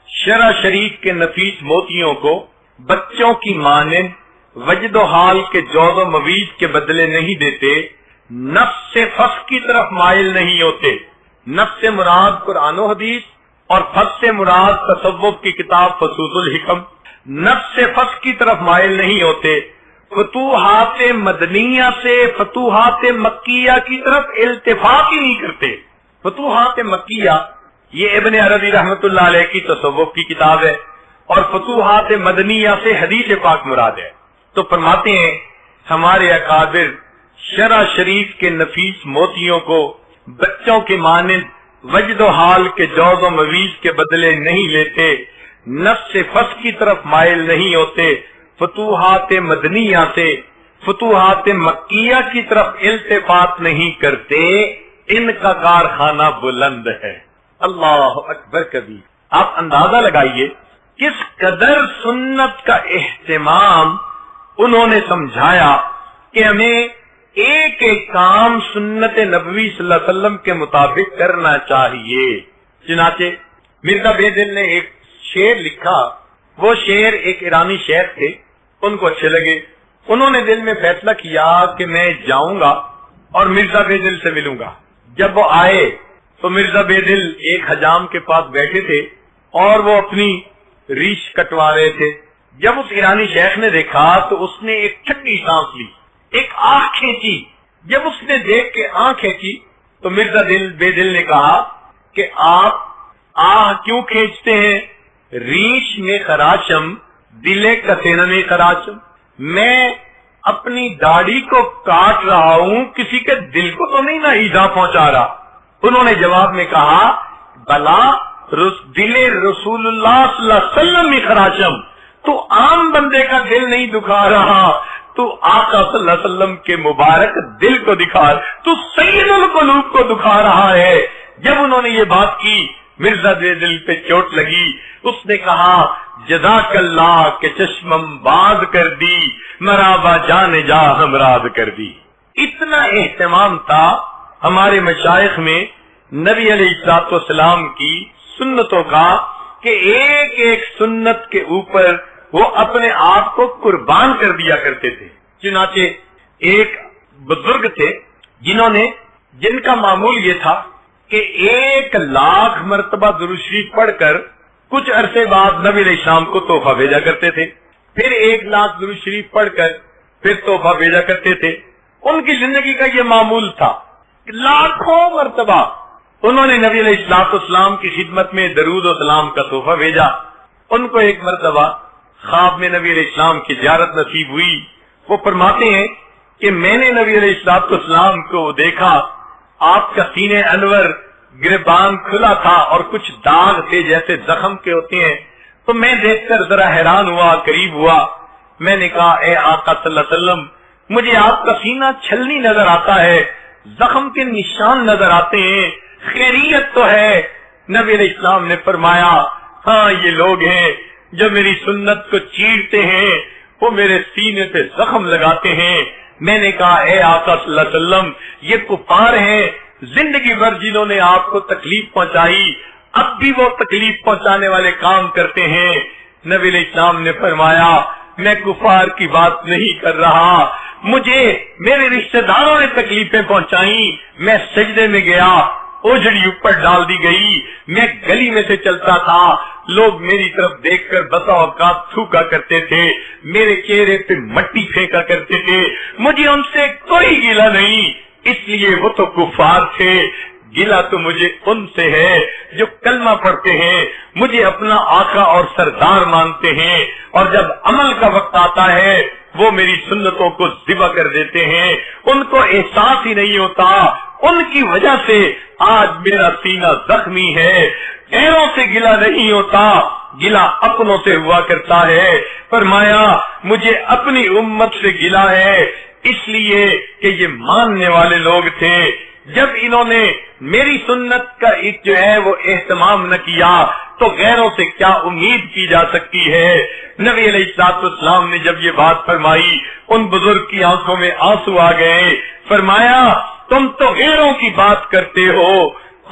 شرع شریف کے نفیس موتیوں کو بچوں کی مانند وجد و حال کے جوز و مویز کے بدلے نہیں دیتے، نفس سے فس کی طرف مائل نہیں ہوتے۔ نفس سے مراد قرآن و حدیث اور فس سے مراد تصوف کی کتاب فصوص الحکم۔ نفس سے فس کی طرف مائل نہیں ہوتے، فتوحات مدنیہ سے فتوحات مکیہ کی طرف التفات ہی نہیں کرتے۔ فتوحات مکیہ یہ ابن عربی رحمت اللہ علیہ کی تصوف کی کتاب ہے، اور فتوحات مدنیہ سے حدیث پاک مراد ہے۔ تو فرماتے ہیں ہمارے اکابر شرع شریف کے نفیس موتیوں کو بچوں کے مانند وجد و حال کے جوز و مویز کے بدلے نہیں لیتے، نفس سے فس کی طرف مائل نہیں ہوتے، فتوحات مدنیہ سے فتوحات مکیہ کی طرف التفات نہیں کرتے، ان کا کارخانہ بلند ہے۔ اللہ اکبر کبیر۔ آپ اندازہ لگائیے کس قدر سنت کا اہتمام انہوں نے سمجھایا کہ ہمیں ایک ایک کام سنت نبوی صلی اللہ علیہ وسلم کے مطابق کرنا چاہیے۔ چنانچہ مرزا بے دل نے ایک شعر لکھا، وہ شعر ایک ایرانی شیخ تھے، ان کو اچھے لگے، انہوں نے دل میں فیصلہ کیا کہ میں جاؤں گا اور مرزا بے دل سے ملوں گا۔ جب وہ آئے تو مرزا بے دل ایک حجام کے پاس بیٹھے تھے اور وہ اپنی ریش کٹوا رہے تھے۔ جب اس ایرانی شیخ نے دیکھا تو اس نے ایک ٹھنڈی سانس لی، ایک آنکھ کھینچی۔ جب اس نے دیکھ کے آنکھ کھینچی تو مرزا بے دل نے کہا کہ آپ آنکھ کیوں کھینچتے ہیں؟ ریش میں خراشم دلے کتین میں خراشم، میں اپنی داڑھی کو کاٹ رہا ہوں، کسی کے دل کو تو نہیں نہ ایذا پہنچا رہا۔ انہوں نے جواب میں کہا بلا دل رسول اللہ صلی اللہ علیہ وسلم میں خراشم، تو عام بندے کا دل نہیں دکھا رہا، تو آقا صلی اللہ علیہ وسلم کے مبارک دل کو دکھا، تو سید القلوب کو دکھا رہا ہے۔ جب انہوں نے یہ بات کی مرزا بے دل پہ چوٹ لگی، اس نے کہا جزاک اللہ کے چشمم باز کر دی، مرابا جان جا ہمراز کر دی۔ اتنا اہتمام تھا ہمارے مشائخ میں نبی علیہ الصلوۃ والسلام کی سنتوں کا کہ ایک ایک سنت کے اوپر وہ اپنے آپ کو قربان کر دیا کرتے تھے۔ چنانچہ ایک بزرگ تھے جن کا معمول یہ تھا کہ 1,00,000 مرتبہ درود شریف پڑھ کر کچھ عرصے بعد نبی علیہ السلام کو تحفہ بھیجا کرتے تھے، پھر 1,00,000 درود شریف پڑھ کر پھر تحفہ بھیجا کرتے تھے۔ ان کی زندگی کا یہ معمول تھا، لاکھوں مرتبہ انہوں نے نبی علیہ السلام کی خدمت میں درود و سلام کا تحفہ بھیجا. ان کو ایک مرتبہ خواب میں نبی علیہ السلام کی زیارت نصیب ہوئی. وہ فرماتے ہیں کہ میں نے نبی علیہ السلام کو دیکھا, آپ کا سینے انور گریبان کھلا تھا اور کچھ داغ تھے جیسے زخم کے ہوتے ہیں. تو میں دیکھ کر ذرا حیران ہوا, قریب ہوا. میں نے کہا اے آقا صلی اللہ علیہ وسلم, مجھے آپ کا سینہ چھلنی نظر آتا ہے, زخم کے نشان نظر آتے ہیں, خیریت تو ہے؟ نبی علیہ السلام نے فرمایا ہاں یہ لوگ ہیں جو میری سنت کو چیرتے ہیں, وہ میرے سینے پہ زخم لگاتے ہیں. میں نے کہا اے آقا صلی اللہ علیہ وسلم, یہ کفار ہیں, زندگی بھر جنہوں نے آپ کو تکلیف پہنچائی, اب بھی وہ تکلیف پہنچانے والے کام کرتے ہیں. نبی علیہ السلام نے فرمایا میں کفار کی بات نہیں کر رہا, مجھے میرے رشتہ داروں نے تکلیفیں پہنچائی. میں سجدے میں گیا, اوجڑی اوپر ڈال دی گئی, میں گلی میں سے چلتا تھا, لوگ میری طرف دیکھ کر بسا اوقات تھوکا کرتے تھے, میرے چہرے پہ مٹی پھینکا کرتے تھے. مجھے ان سے کوئی گلہ نہیں, اس لیے وہ تو کفار تھے. گلہ تو مجھے ان سے ہے جو کلمہ پڑھتے ہیں, مجھے اپنا آقا اور سردار مانتے ہیں, اور جب عمل کا وقت آتا ہے وہ میری سنتوں کو ذبح کر دیتے ہیں. ان کو احساس ہی نہیں ہوتا, ان کی وجہ سے آج میرا سینہ زخمی ہے. غیروں سے گلہ نہیں ہوتا, گلہ اپنوں سے ہوا کرتا ہے. فرمایا مجھے اپنی امت سے گلہ ہے, اس لیے کہ یہ ماننے والے لوگ تھے. جب انہوں نے میری سنت کا جو ہے وہ اہتمام نہ کیا تو غیروں سے کیا امید کی جا سکتی ہے. نبی علیہ السلام نے جب یہ بات فرمائی, ان بزرگ کی آنکھوں میں آنسو آ گئے. فرمایا تم تو غیروں کی بات کرتے ہو,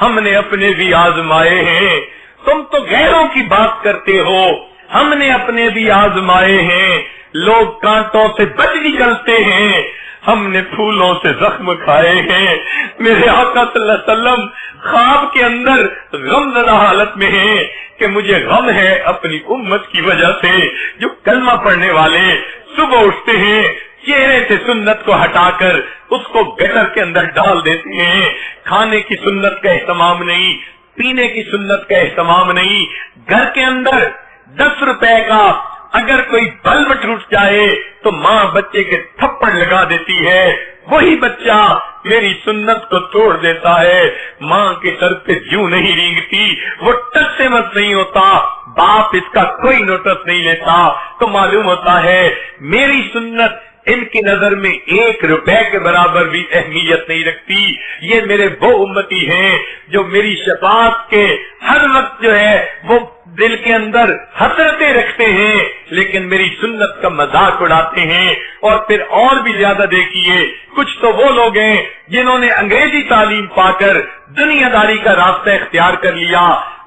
ہم نے اپنے بھی آزمائے ہیں. تم تو غیروں کی بات کرتے ہو, ہم نے اپنے بھی آزمائے ہیں. لوگ کانٹوں سے بچ نکلتے ہیں, ہم نے پھولوں سے زخم کھائے ہیں. میرے آقا صلی اللہ علیہ وسلم خواب کے اندر غم زدہ حالت میں ہیں کہ مجھے غم ہے اپنی امت کی وجہ سے, جو کلمہ پڑھنے والے صبح اٹھتے ہیں, چہرے سے سنت کو ہٹا کر اس کو گٹر کے اندر ڈال دیتے ہیں. کھانے کی سنت کا اہتمام نہیں, پینے کی سنت کا اہتمام نہیں. گھر کے اندر 10 روپے کا اگر کوئی بلب ٹوٹ جائے تو ماں بچے کے تھپڑ لگا دیتی ہے, وہی بچہ میری سنت کو توڑ دیتا ہے. ماں کے سر پہ جوں نہیں رینگتی, وہ ٹس سے مت نہیں ہوتا, باپ اس کا کوئی نوٹس نہیں لیتا. تو معلوم ہوتا ہے میری سنت ان کی نظر میں 1 روپے کے برابر بھی اہمیت نہیں رکھتی. یہ میرے وہ امتی ہیں جو میری شفاعت کے ہر وقت جو ہے وہ دل کے اندر حسرتیں رکھتے ہیں, لیکن میری سنت کا مذاق اڑاتے ہیں. اور پھر اور بھی زیادہ دیکھیے, کچھ تو وہ لوگ ہیں جنہوں نے انگریزی تعلیم پا کر دنیا داری کا راستہ اختیار کر لیا.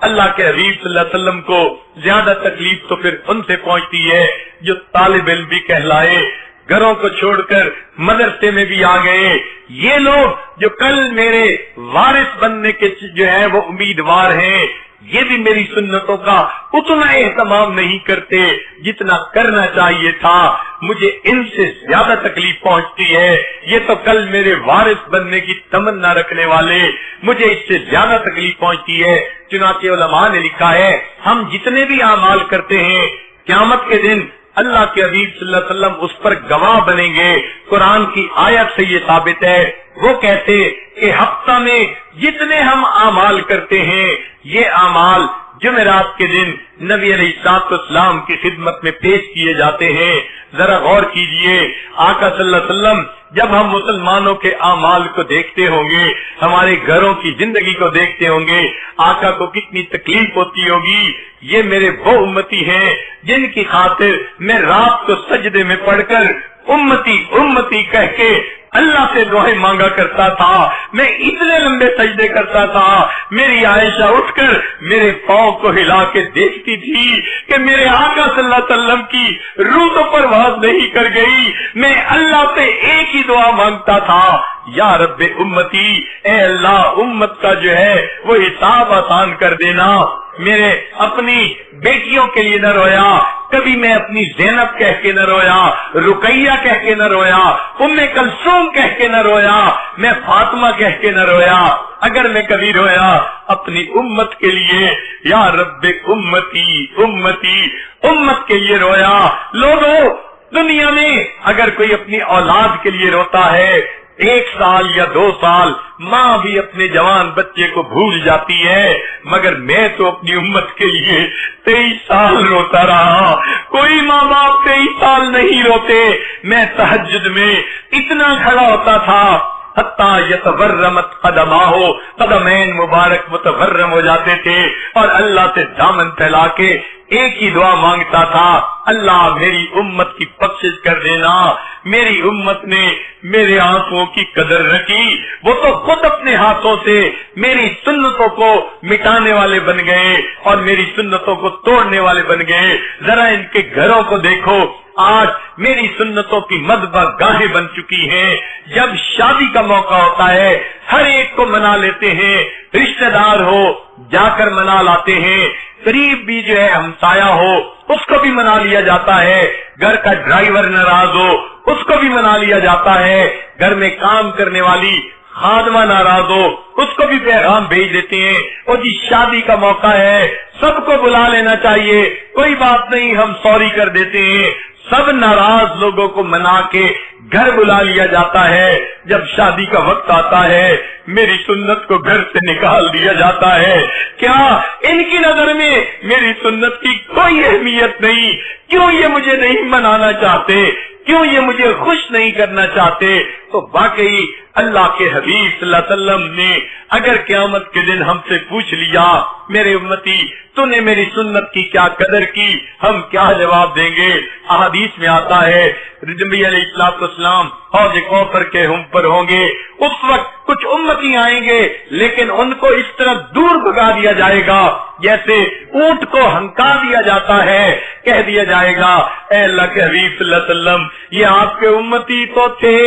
اللہ کے حبیب صلی اللہ علیہ وسلم کو زیادہ تکلیف تو پھر ان سے پہنچتی ہے جو طالب علم بھی کہلائے, گھروں کو چھوڑ کر مدرسے میں بھی آ گئے. یہ لوگ جو کل میرے وارث بننے کے جو ہے وہ امیدوار ہیں, یہ بھی میری سنتوں کا اتنا اہتمام نہیں کرتے جتنا کرنا چاہیے تھا. مجھے ان سے زیادہ تکلیف پہنچتی ہے. یہ تو کل میرے وارث بننے کی تمنا رکھنے والے, مجھے اس سے زیادہ تکلیف پہنچتی ہے. چنانچہ علماء نے لکھا ہے ہم جتنے بھی اعمال کرتے ہیں قیامت کے دن اللہ کے حبیب صلی اللہ علیہ وسلم اس پر گواہ بنیں گے. قرآن کی آیت سے یہ ثابت ہے. وہ کہتے کہ ہفتہ میں جتنے ہم اعمال کرتے ہیں یہ اعمال جمعرات کے دن نبی علیہ السلام کی خدمت میں پیش کیے جاتے ہیں. ذرا غور کیجئے, آقا صلی اللہ علیہ وسلم جب ہم مسلمانوں کے اعمال کو دیکھتے ہوں گے, ہمارے گھروں کی زندگی کو دیکھتے ہوں گے, آقا کو کتنی تکلیف ہوتی ہوگی. یہ میرے وہ امتی ہیں جن کی خاطر میں رات کو سجدے میں پڑھ کر امتی امتی کہہ کے اللہ سے دعائیں مانگا کرتا تھا. میں اتنے لمبے سجدے کرتا تھا, میری عائشہ اٹھ کر میرے پاؤں کو ہلا کے دیکھتی تھی کہ میرے آقا صلی اللہ علیہ وسلم کی روح تو پرواز نہیں کر گئی. میں اللہ سے ایک ہی دعا مانگتا تھا, یا رب امتی، اے اللہ امت کا جو ہے وہ حساب آسان کر دینا. میرے اپنی بیٹیوں کے لیے نہ رویا، کبھی میں اپنی زینب کہہ کے نہ رویا، رقیہ کہہ کے نہ رویا، ام کلثوم کہہ کے نہ رویا، میں فاطمہ کہہ کے نہ رویا. اگر میں کبھی رویا اپنی امت کے لیے، یا رب امتی امتی، امت کے لیے رویا. لوگوں، دنیا میں اگر کوئی اپنی اولاد کے لیے روتا ہے 1 سال یا 2 سال، ماں بھی اپنے جوان بچے کو بھول جاتی ہے، مگر میں تو اپنی امت کے لیے 23 سال روتا رہا. کوئی ماں باپ 23 سال نہیں روتے. میں تہجد میں اتنا کھڑا ہوتا تھا حتیٰ یتورمت قدماہ، قدمین مبارک متورم ہو جاتے تھے، اور اللہ سے دامن پھیلا کے ایک ہی دعا مانگتا تھا، اللہ میری امت کی بخشش کر دینا. میری امت نے میرے آنکھوں کی قدر رکھی، وہ تو خود اپنے ہاتھوں سے میری سنتوں کو مٹانے والے بن گئے اور میری سنتوں کو توڑنے والے بن گئے. ذرا ان کے گھروں کو دیکھو، آج میری سنتوں کی مذبح گاہیں بن چکی ہیں. جب شادی کا موقع ہوتا ہے ہر ایک کو منا لیتے ہیں، رشتہ دار ہو جا کر منا لاتے ہیں، قریب بھی جو ہے ہمسایہ ہو اس کو بھی منا لیا جاتا ہے، گھر کا ڈرائیور ناراض ہو اس کو بھی منا لیا جاتا ہے، گھر میں کام کرنے والی خادمہ ناراض ہو اس کو بھی پیغام بھیج دیتے ہیں، اور جی شادی کا موقع ہے سب کو بلا لینا چاہیے، کوئی بات نہیں ہم سوری کر دیتے ہیں. سب ناراض لوگوں کو منا کے گھر بلا لیا جاتا ہے. جب شادی کا وقت آتا ہے میری سنت کو گھر سے نکال دیا جاتا ہے. کیا ان کی نظر میں میری سنت کی کوئی اہمیت نہیں؟ کیوں یہ مجھے نہیں منانا چاہتے؟ کیوں یہ مجھے خوش نہیں کرنا چاہتے؟ تو واقعی اللہ کے حبیب صلی اللہ علیہ وسلم نے اگر قیامت کے دن ہم سے پوچھ لیا میرے امتی تو نے میری سنت کی کیا قدر کی، ہم کیا جواب دیں گے؟ احادیث میں آتا ہے نبی علیہ السلام حوض کوثر کے ہم پر ہوں گے، اس وقت کچھ امتی آئیں گے لیکن ان کو اس طرح دور بھگا دیا جائے گا جیسے اونٹ کو ہنکا دیا جاتا ہے. کہہ دیا جائے گا اے اللہ کے حبیب صلی اللہ علیہ وسلم یہ آپ کے امتی تو تھے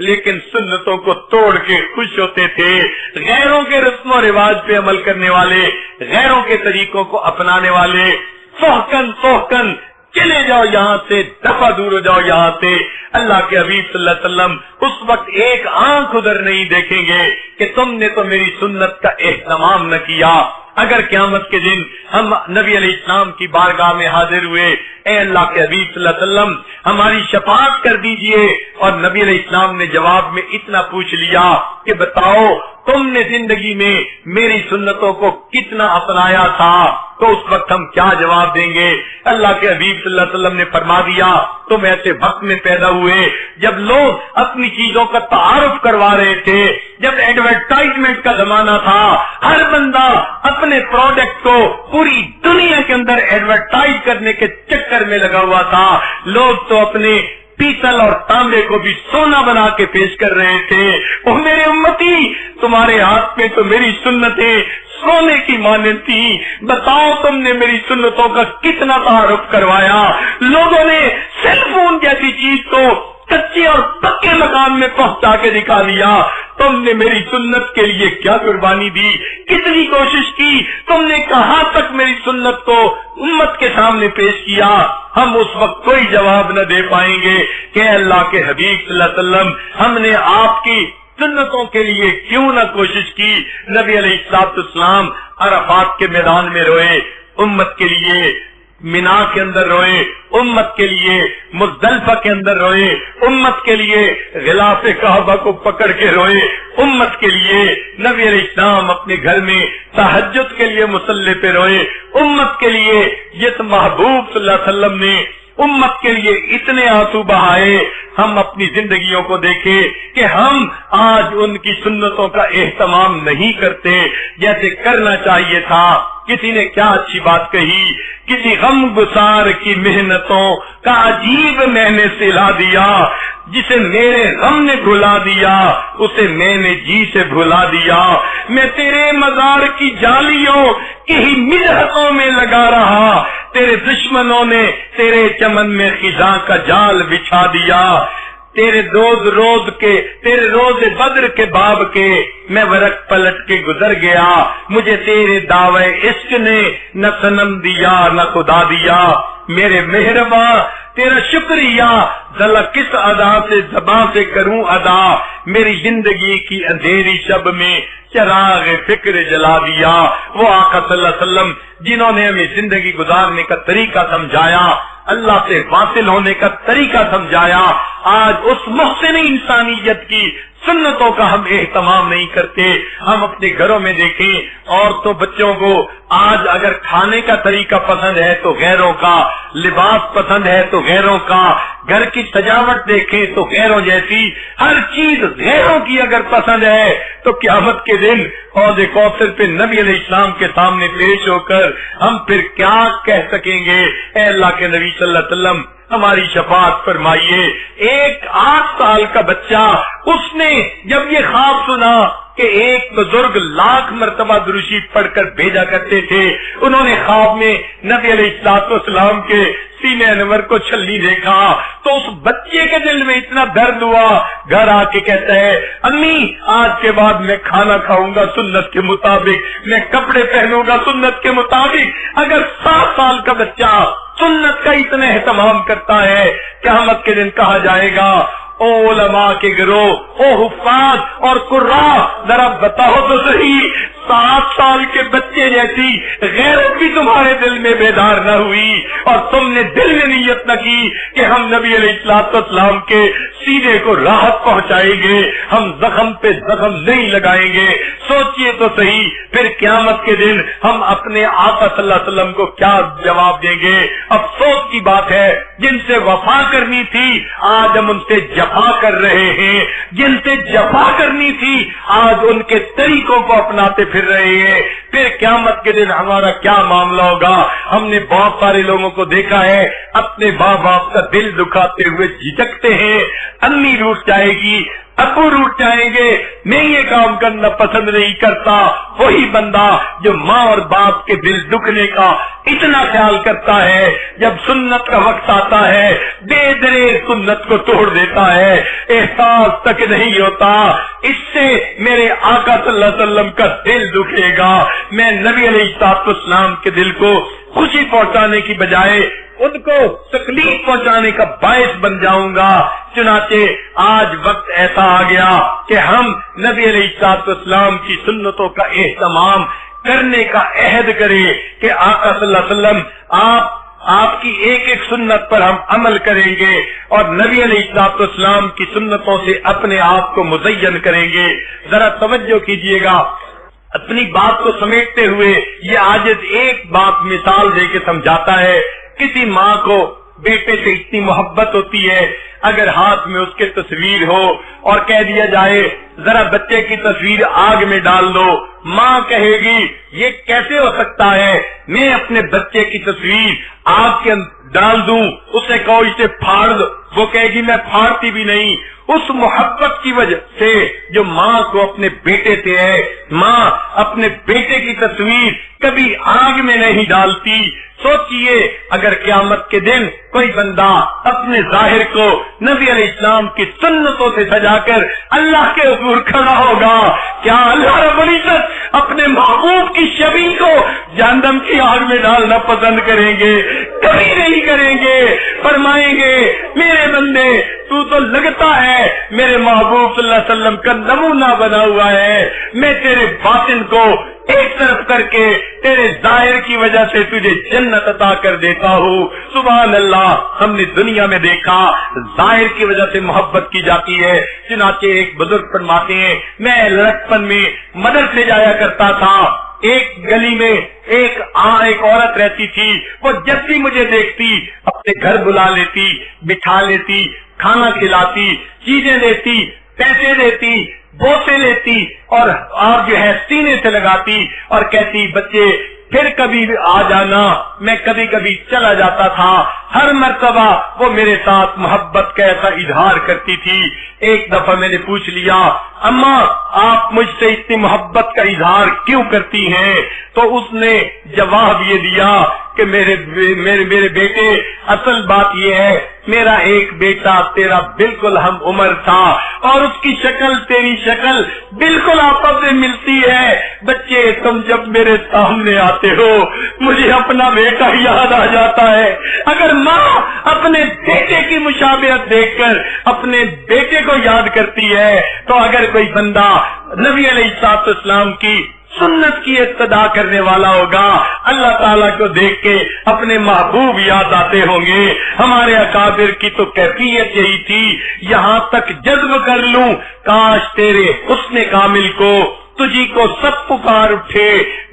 لیکن سنتوں کو توڑ کے خوش ہوتے تھے، غیروں کے رسم و رواج پہ عمل کرنے والے، غیروں کے طریقوں کو اپنانے والے. سوہکن چلے جاؤ یہاں سے، دفع دور ہو جاؤ یہاں سے. اللہ کے حبیب صلی اللہ علیہ وسلم اس وقت ایک آنکھ ادھر نہیں دیکھیں گے کہ تم نے تو میری سنت کا اہتمام نہ کیا. اگر قیامت کے دن ہم نبی علیہ السلام کی بارگاہ میں حاضر ہوئے، اے اللہ کے حبیب صلی اللہ علیہ وسلم ہماری شفاعت کر دیجئے، اور نبی علیہ السلام نے جواب میں اتنا پوچھ لیا کہ بتاؤ تم نے زندگی میں میری سنتوں کو کتنا اپنایا تھا، تو اس وقت ہم کیا جواب دیں گے؟ اللہ کے حبیب صلی اللہ علیہ وسلم نے فرما دیا تم ایسے وقت میں پیدا ہوئے جب لوگ اپنی چیزوں کا تعارف کروا رہے تھے، جب ایڈورٹائزمنٹ کا زمانہ تھا، ہر بندہ اپنے پروڈکٹ کو پوری دنیا کے اندر ایڈورٹائز کرنے کے چکر میں لگا ہوا تھا. لوگ تو اپنے پیتل اور تانبے کو بھی سونا بنا کے پیش کر رہے تھے. وہ میرے امتی تمہارے ہاتھ میں تو میری سنتیں سونے کی مانند تھی، بتاؤ تم نے میری سنتوں کا کتنا تعارف کروایا. لوگوں نے سیل فون جیسی چیز کو کچے اور پکے مکان میں پہنچا کے دکھا دیا. تم نے میری سنت کے لیے کیا قربانی دی، کتنی کوشش کی، تم نے کہاں تک میری سنت کو امت کے سامنے پیش کیا. ہم اس وقت کوئی جواب نہ دے پائیں گے کہ اللہ کے حبیب صلی اللہ علیہ وسلم ہم نے آپ کی سنتوں کے لیے کیوں نہ کوشش کی. نبی علیہ السلام عرفات کے میدان میں روئے امت کے لیے، مینا کے اندر روئے امت کے لیے، مزدلفہ کے اندر روئے امت کے لیے، غلاف کعبہ کو پکڑ کے روئے امت کے لیے. نبی علیہ السلام اپنے گھر میں تہجد کے لیے مصلی پہ روئے امت کے لیے. جس محبوب صلی اللہ علیہ وسلم نے امت کے لیے اتنے آنسو بہائے، ہم اپنی زندگیوں کو دیکھیں کہ ہم آج ان کی سنتوں کا اہتمام نہیں کرتے جیسے کرنا چاہیے تھا. کسی نے کیا اچھی بات کہی، کسی غم گسار کی محنتوں کا عجیب میں نے سلا دیا، جسے میرے غم نے بھلا دیا اسے میں نے جی سے بھلا دیا. میں تیرے مزار کی جالیوں کی ہی مدحتوں میں لگا رہا، تیرے دشمنوں نے تیرے چمن میں خزاں کا جال بچھا دیا. تیرے روز بدر کے باب کے میں ورق پلٹ کے گزر گیا، مجھے تیرے دعوے عشق نے نہ صنم دیا نہ خدا دیا، میرے مہرباں تیرا شکریہ ذلا کس ادا سے زباں سے کروں ادا، میری زندگی کی اندھیری شب میں چراغ فکر جلا دیا۔ وہ آقا صلی اللہ علیہ وسلم جنہوں نے ہمیں زندگی گزارنے کا طریقہ سمجھایا، اللہ سے واصل ہونے کا طریقہ سمجھایا، آج اس محسن انسانیت کی سنتوں کا ہم اہتمام نہیں کرتے۔ ہم اپنے گھروں میں دیکھیں عورتوں بچوں کو آج اگر کھانے کا طریقہ پسند ہے تو غیروں کا، لباس پسند ہے تو غیروں کا، گھر کی سجاوٹ دیکھیں تو غیروں جیسی، ہر چیز غیروں کی اگر پسند ہے تو قیامت کے دن حوض کوثر پہ نبی علیہ السلام کے سامنے پیش ہو کر ہم پھر کیا کہہ سکیں گے؟ اے اللہ کے نبی صلی اللہ علیہ وسلم ہماری شفاعت فرمائیے۔ ایک 8 سال کا بچہ، اس نے جب یہ خواب سنا کہ ایک بزرگ 1,00,000 مرتبہ درود پڑھ کر بھیجا کرتے تھے، انہوں نے خواب میں نبی علیہ السلام کے سینے انور کو چھلی دیکھا تو اس بچے کے دل میں اتنا درد ہوا، گھر آ کے کہتا ہے امی آج کے بعد میں کھانا کھاؤں گا سنت کے مطابق، میں کپڑے پہنوں گا سنت کے مطابق۔ اگر 7 سال کا بچہ سنت کا اتنا اہتمام کرتا ہے، قیامت کے دن کہا جائے گا او علماء کے گروہ، او حفاظ اور قراء، ذرا بتاؤ تو صحیح 7 سال کے بچے جیسی غیرت بھی تمہارے دل میں بیدار نہ ہوئی اور تم نے دل میں نیت نہ کی کہ ہم نبی علیہ السلام کے سینے کو راحت پہنچائیں گے، ہم زخم پہ زخم نہیں لگائیں گے۔ سوچئے تو صحیح پھر قیامت کے دن ہم اپنے آقا صلی اللہ علیہ وسلم کو کیا جواب دیں گے؟ افسوس کی بات ہے جن سے وفا کرنی تھی آج ہم ان سے جفا کر رہے ہیں، جن سے جفا کرنی تھی آج ان کے طریقوں کو اپناتے پھر رہے ہیں۔ پھر قیامت کے دن ہمارا کیا معاملہ ہوگا؟ ہم نے بہت سارے لوگوں کو دیکھا ہے اپنے ماں باپ کا دل دکھاتے ہوئے جھجکتے ہیں، امی روٹ جائے گی، ابو روٹ جائیں گے، میں یہ کام کرنا پسند نہیں کرتا۔ وہی بندہ جو ماں اور باپ کے دل دکھنے کا اتنا خیال کرتا ہے، جب سنت کا وقت آتا ہے بے دریغ سنت کو توڑ دیتا ہے، احساس تک نہیں ہوتا۔ اس سے میرے آقا صلی اللہ علیہ وسلم کا دل دکھے گا، میں نبی علیہ السلام کے دل کو خوشی پہنچانے کی بجائے ان کو تکلیف پہنچانے کا باعث بن جاؤں گا۔ چنانچہ آج وقت ایسا آ گیا کہ ہم نبی علیہ السلام کی سنتوں کا اہتمام کرنے کا عہد کریں کہ آقا صلی اللہ علیہ وسلم آپ کی ایک ایک سنت پر ہم عمل کریں گے اور نبی علیہ السلام کی سنتوں سے اپنے آپ کو مزین کریں گے۔ ذرا توجہ کیجئے گا، اپنی بات کو سمیٹتے ہوئے یہ عاجز ایک بات مثال دے کے سمجھاتا ہے۔ کسی ماں کو بیٹے سے اتنی محبت ہوتی ہے، اگر ہاتھ میں اس کے تصویر ہو اور کہہ دیا جائے ذرا بچے کی تصویر آگ میں ڈال دو، ماں کہے گی یہ کیسے ہو سکتا ہے، میں اپنے بچے کی تصویر آگ کے ڈال دوں؟ اسے کہو اسے پھاڑ دو، وہ کہے گی میں پھاڑتی بھی نہیں۔ اس محبت کی وجہ سے جو ماں کو اپنے بیٹے سے ہے، ماں اپنے بیٹے کی تصویر کبھی آگ میں نہیں ڈالتی۔ سوچئے اگر قیامت کے دن کوئی بندہ اپنے ظاہر کو نبی علیہ السلام کی سنتوں سے سجا کر اللہ کے حضور کھڑا ہوگا، کیا اللہ رب العزت اپنے محبوب کی شبیہ کو جہنم کی آگ میں ڈالنا پسند کریں گے؟ کبھی نہیں کریں گے۔ فرمائیں گے میرے بندے تو لگتا ہے میرے محبوب صلی اللہ علیہ وسلم کا نمونہ بنا ہوا ہے، میں تیرے باطن کو ایک طرف کر کے تیرے ظاہر کی وجہ سے تجھے جنت عطا کر دیتا ہوں۔ سبحان اللہ، ہم نے دنیا میں دیکھا ظاہر کی وجہ سے محبت کی جاتی ہے۔ چنانچہ ایک بزرگ فرماتے ہیں میں لڑکپن میں مدرسے جایا کرتا تھا، ایک گلی میں ایک عورت رہتی تھی، وہ جب بھی مجھے دیکھتی اپنے گھر بلا لیتی، بٹھا لیتی، کھانا کھلاتی، چیزیں دیتی، پیسے دیتی، بوسے لیتی اور جو ہے سینے سے لگاتی اور کہتی بچے پھر کبھی آ جانا۔ میں کبھی کبھی چلا جاتا تھا، ہر مرتبہ وہ میرے ساتھ محبت کا ایسا اظہار کرتی تھی. ایک دفعہ میں نے پوچھ لیا اماں آپ مجھ سے اتنی محبت کا اظہار کیوں کرتی ہیں؟ تو اس نے جواب یہ دیا کہ میرے بیٹے اصل بات یہ ہے میرا ایک بیٹا تیرا بالکل ہم عمر تھا اور اس کی شکل تیری شکل بالکل آپس میں ملتی ہے. بچے تم جب میرے سامنے آتے ہو مجھے اپنا بیٹا یاد آ جاتا ہے. اگر ماں اپنے بیٹے کی مشابہت دیکھ کر اپنے بیٹے کو یاد کرتی ہے تو اگر کوئی بندہ نبی علیہ الصلوۃ والسلام کی سنت کی اقتدا کرنے والا ہوگا اللہ تعالیٰ کو دیکھ کے اپنے محبوب یاد آتے ہوں گے. ہمارے اکابر کی تو کیفیت یہی تھی یہاں تک جذب کر لوں کاش تیرے حسن کامل کو تجھی کو سب پکار اٹھے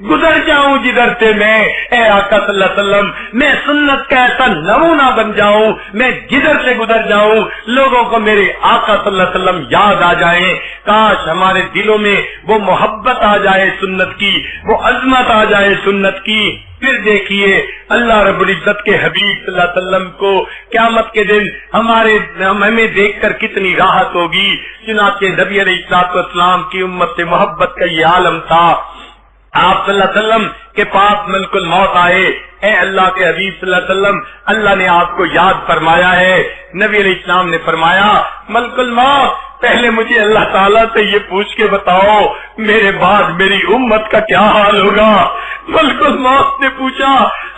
گزر جاؤں جدھر سے میں. اے آقا صلی اللہ علیہ وسلم میں سنت کا ایسا نمونہ بن جاؤں میں جدھر سے گزر جاؤں لوگوں کو میرے آقا صلی اللہ علیہ وسلم یاد آ جائیں. کاش ہمارے دلوں میں وہ محبت آ جائے سنت کی وہ عظمت آ جائے سنت کی. پھر دیکھیے اللہ رب العزت کے حبیب صلی اللہ علیہ وسلم کو قیامت کے دن ہمیں دیکھ کر کتنی راحت ہوگی. چنانچہ نبی علیہ الصلوۃ والسلام کی امت سے محبت کا یہ عالم تھا. آپ صلی اللہ علیہ وسلم کے پاس ملک الموت آئے. اے اللہ کے حبیب صلی اللہ علیہ وسلم اللہ نے آپ کو یاد فرمایا ہے. نبی علیہ السلام نے فرمایا ملک الموت پہلے مجھے اللہ تعالیٰ سے یہ پوچھ کے بتاؤ میرے بعد میری امت کا کیا حال ہوگا. ملک الموت نے پوچھا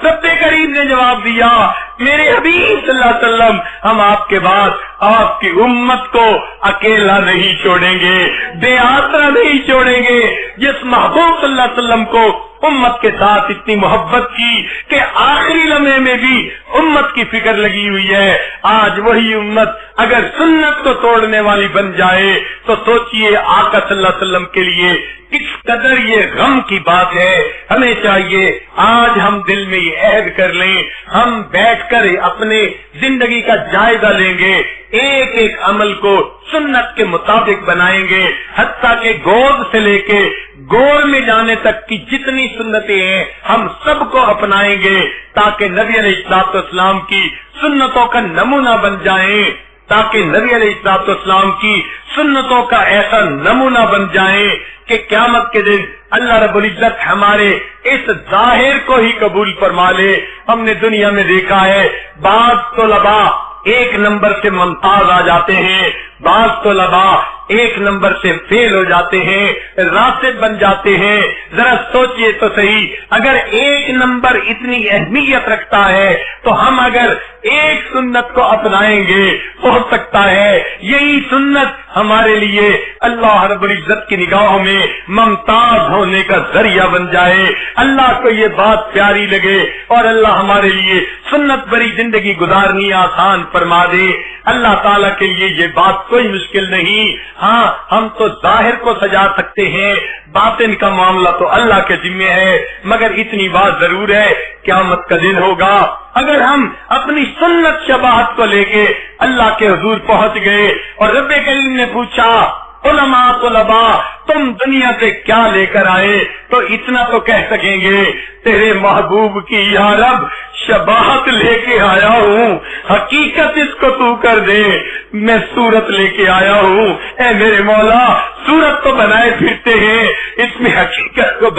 رب کریم نے جواب دیا میرے حبیب صلی اللہ علیہ وسلم ہم آپ کے بعد آپ کی امت کو اکیلا نہیں چھوڑیں گے بے آسرا نہیں چھوڑیں گے. جس محبوب صلی اللہ علیہ وسلم کو امت کے ساتھ اتنی محبت کی کہ آخری لمحے میں بھی امت کی فکر لگی ہوئی ہے. آج وہی امت اگر سنت کو توڑنے والی بن جائے تو سوچئے آقا صلی اللہ علیہ وسلم کے لیے کس قدر یہ غم کی بات ہے. ہمیں چاہیے آج ہم دل میں یہ عہد کر لیں ہم بیٹھ کر اپنے زندگی کا جائزہ لیں گے ایک ایک عمل کو سنت کے مطابق بنائیں گے حتیٰ کہ گود سے لے کے گور میں جانے تک کی جتنی سنتیں ہیں ہم سب کو اپنائیں گے تاکہ نبی علیہ الصلوۃ والسلام کی سنتوں کا نمونہ بن جائیں تاکہ نبی علیہ الصلوۃ والسلام کی سنتوں کا ایسا نمونہ بن جائیں کہ قیامت کے دن اللہ رب العزت ہمارے اس ظاہر کو ہی قبول فرما لے. ہم نے دنیا میں دیکھا ہے بعض طلباء ایک نمبر سے ممتاز آ جاتے ہیں بعض طلباء ایک نمبر سے فیل ہو جاتے ہیں راسب بن جاتے ہیں. ذرا سوچئے تو صحیح اگر ایک نمبر اتنی اہمیت رکھتا ہے تو ہم اگر ایک سنت کو اپنائیں گے ہو سکتا ہے یہی سنت ہمارے لیے اللہ رب العزت کی نگاہوں میں ممتاز ہونے کا ذریعہ بن جائے. اللہ کو یہ بات پیاری لگے اور اللہ ہمارے لیے سنت بری زندگی گزارنی آسان فرما دے. اللہ تعالیٰ کے لیے یہ بات کوئی مشکل نہیں. ہاں ہم تو ظاہر کو سجا سکتے ہیں باطن کا معاملہ تو اللہ کے ذمہ ہے. مگر اتنی بات ضرور ہے قیامت کا دن ہوگا اگر ہم اپنی سنت شباہت کو لے کے اللہ کے حضور پہنچ گئے اور رب کریم نے پوچھا علماء طلباء تم دنیا سے کیا لے کر آئے تو اتنا تو کہہ سکیں گے تیرے محبوب کی یا رب شباہت لے کے آیا ہوں حقیقت اس کو تو کر دے میں صورت لے کے آیا ہوں. اے میرے مولا صورت تو بنائے پھرتے ہیں اس میں حقیقت کو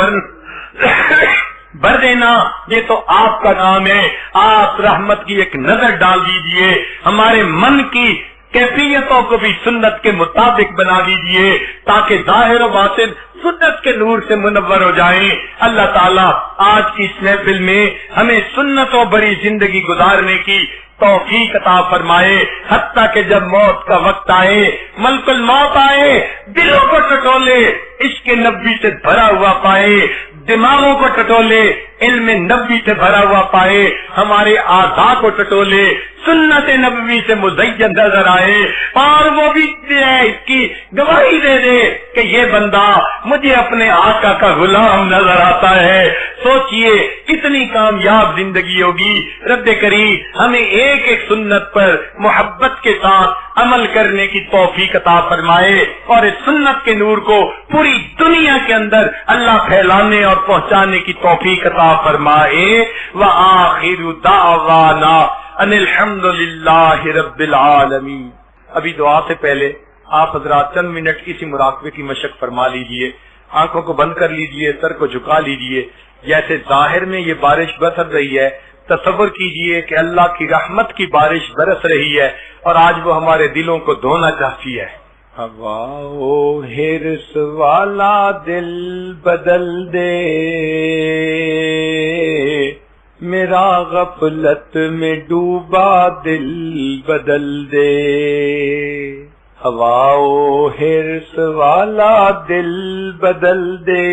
بھر دینا یہ تو آپ کا کام ہے. آپ رحمت کی ایک نظر ڈال دیجئے ہمارے من کی کیفیتوں کو بھی سنت کے مطابق بنا دیجئے تاکہ ظاہر و باطن سنت کے نور سے منور ہو جائیں. اللہ تعالیٰ آج کی اس محفل میں ہمیں سنتوں بڑی زندگی گزارنے کی توفیق عطا فرمائے حتیٰ کہ جب موت کا وقت آئے ملک الموت آئے دلوں کو ٹٹولے عشق نبی سے بھرا ہوا پائے دماغوں کو ٹٹولے علم نبی سے بھرا ہوا پائے ہمارے اعضاء کو ٹٹولے سنت نبوی سے مزین نظر آئے اور وہ بھی اس کی گواہی دے دے کہ یہ بندہ مجھے اپنے آقا کا غلام نظر آتا ہے. سوچئے کتنی کامیاب زندگی ہوگی. رب کریم ہمیں ایک ایک سنت پر محبت کے ساتھ عمل کرنے کی توفیق عطا فرمائے اور اس سنت کے نور کو پوری دنیا کے اندر اللہ پھیلانے اور پہنچانے کی توفیق عطا فرمائے. وآخر دعوانا ان الحمد للہ رب العالمین۔ ابھی دعا سے پہلے آپ حضرات چند منٹ اسی مراقبے کی مشق فرما لیجئے، آنکھوں کو بند کر لیجئے، سر کو جھکا لیجئے۔ جیسے ظاہر میں یہ بارش برس رہی ہے، تصور کیجئے کہ اللہ کی رحمت کی بارش برس رہی ہے اور آج وہ ہمارے دلوں کو دھونا چاہتی ہے۔ ہوا او ہرس والا دل بدل دے، میرا غفلت میں ڈوبا دل بدل دے۔ ہوا او ہرس والا دل بدل دے،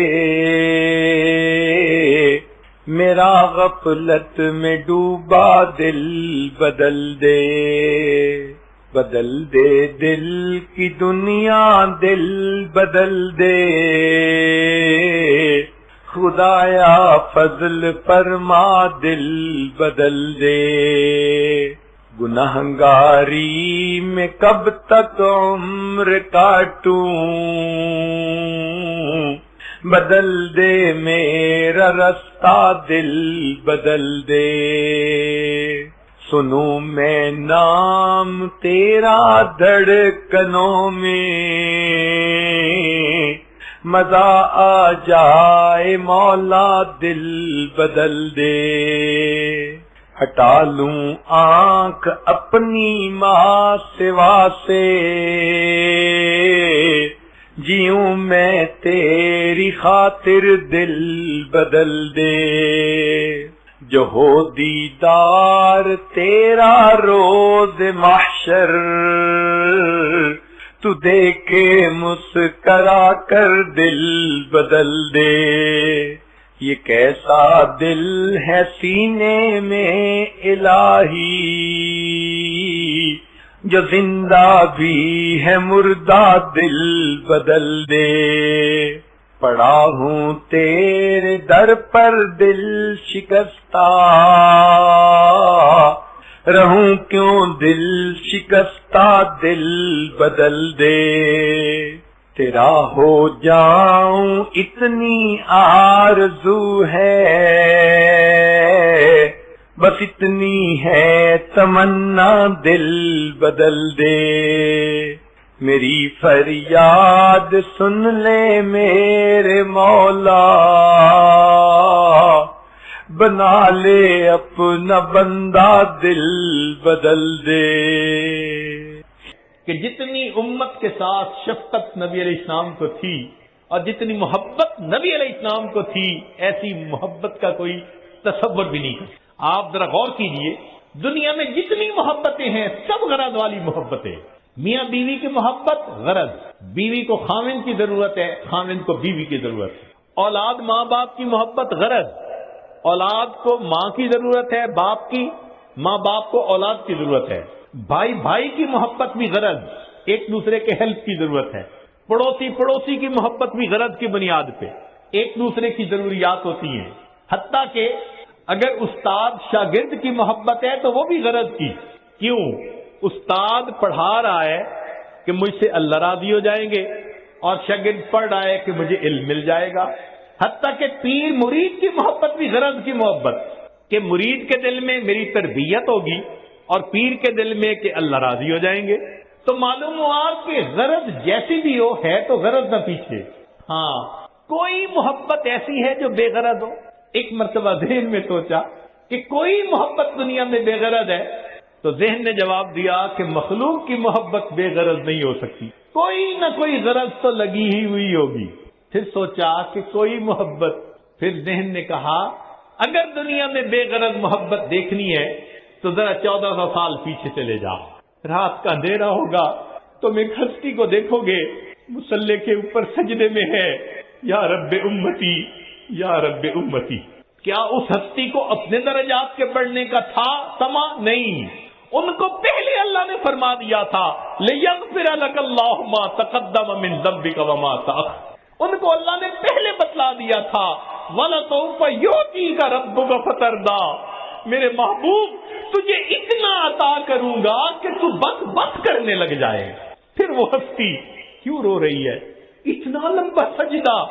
میرا غفلت میں ڈوبا دل بدل دے۔ بدل دے دل کی دنیا دل بدل دے، خدایا فضل فرما دل بدل دے۔ گنہگاری میں کب تک عمر کاٹوں، بدل دے میرا رستہ دل بدل دے۔ سنوں میں نام تیرا دھڑکنوں میں، مزہ آ جائے مولا دل بدل دے۔ ہٹا لوں آنکھ اپنی ماں سوا سے، جیوں میں تیری خاطر دل بدل دے۔ جو ہو دیدار تیرا روز محشر، تو دیکھے مسکرا کر دل بدل دے۔ یہ کیسا دل ہے سینے میں الہی، جو زندہ بھی ہے مردہ دل بدل دے۔ پڑا ہوں تیرے در پر دل شکستہ، رہوں کیوں دل شکستہ دل بدل دے۔ تیرا ہو جاؤں اتنی آرزو ہے، بس اتنی ہے تمنا دل بدل دے۔ میری فریاد سن لے میرے مولا، بنا لے اپنا بندہ دل بدل دے۔ کہ جتنی امت کے ساتھ شفقت نبی علیہ السلام کو تھی اور جتنی محبت نبی علیہ السلام کو تھی، ایسی محبت کا کوئی تصور بھی نہیں کر۔ آپ ذرا غور کیجئے، دنیا میں جتنی محبتیں ہیں سب غرض والی محبتیں۔ میاں بیوی کی محبت غرض، بیوی کو خاوند کی ضرورت ہے، خاوند کو بیوی کی ضرورت ہے۔ اولاد ماں باپ کی محبت غرض، اولاد کو ماں کی ضرورت ہے، باپ کی، ماں باپ کو اولاد کی ضرورت ہے۔ بھائی بھائی کی محبت بھی غرض، ایک دوسرے کے ہیلپ کی ضرورت ہے۔ پڑوسی پڑوسی کی محبت بھی غرض کی بنیاد پہ ایک دوسرے کی ضروریات ہوتی ہیں۔ حتیٰ کہ اگر استاد شاگرد کی محبت ہے تو وہ بھی غرض کی۔ کیوں؟ استاد پڑھا رہا ہے کہ مجھ سے اللہ راضی ہو جائیں گے، اور شاگرد پڑھ رہا ہے کہ مجھے علم مل جائے گا۔ حتیٰ کہ پیر مرید کی محبت بھی غرض کی محبت، کہ مرید کے دل میں میری تربیت ہوگی اور پیر کے دل میں کہ اللہ راضی ہو جائیں گے۔ تو معلوم ہوا کہ غرض جیسی بھی ہو ہے تو غرض نہ پیچھے۔ ہاں، کوئی محبت ایسی ہے جو بے غرض ہو؟ ایک مرتبہ ذہن میں سوچا کہ کوئی محبت دنیا میں بے غرض ہے، تو ذہن نے جواب دیا کہ مخلوق کی محبت بے غرض نہیں ہو سکتی، کوئی نہ کوئی غرض تو لگی ہی ہوئی ہوگی۔ پھر سوچا کہ کوئی محبت، پھر ذہن نے کہا اگر دنیا میں بے غرض محبت دیکھنی ہے تو ذرا 1400 سال پیچھے چلے جاؤ۔ رات کا اندھیرا ہوگا، تم ایک ہستی کو دیکھو گے مصلی کے اوپر سجدے میں ہے، یا رب امتی یا رب امتی۔ کیا اس ہستی کو اپنے درجات کے بڑھنے کا تھا سما؟ نہیں، ان کو پہلے اللہ نے فرما دیا تھا لِيَغْفِرَ لَكَ اللَّهُ مَا تَقَدَّمَ مِن ذَنبِكَ وَمَا تَأَخَّرَ۔ ان کو اللہ نے پہلے بتلا دیا تھا وَلَسَوْفَ يُعْطِيكَ رَبُّكَ فَتَرْضَىٰ، میرے محبوب تجھے اتنا عطا کروں گا کہ تو بس بس کرنے لگ جائے۔ پھر وہ ہستی کیوں رو رہی ہے؟ اتنا لمبا سجدہ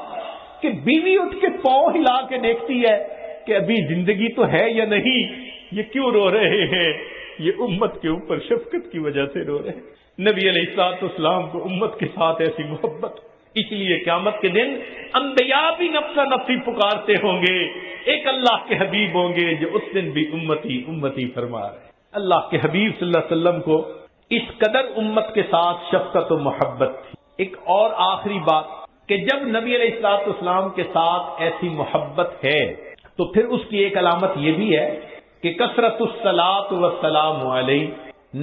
کہ بیوی اٹھ کے پاؤں ہلا کے دیکھتی ہے کہ ابھی زندگی تو ہے یا نہیں، یہ کیوں رو رہے ہیں؟ یہ امت کے اوپر شفقت کی وجہ سے رو رہے ہیں۔ نبی علیہ الصلوۃ والسلام کو امت کے ساتھ ایسی محبت، اس لیے قیامت کے دن انبیاء بھی نفسا نفسی پکارتے ہوں گے، ایک اللہ کے حبیب ہوں گے جو اس دن بھی امتی امتی فرما رہے ہیں۔ اللہ کے حبیب صلی اللہ علیہ وسلم کو اس قدر امت کے ساتھ شفقت و محبت تھی۔ ایک اور آخری بات کہ جب نبی علیہ الصلوۃ والسلام کے ساتھ ایسی محبت ہے تو پھر اس کی ایک علامت یہ بھی ہے کہ کثرت الصلاۃ والسلام علیہ،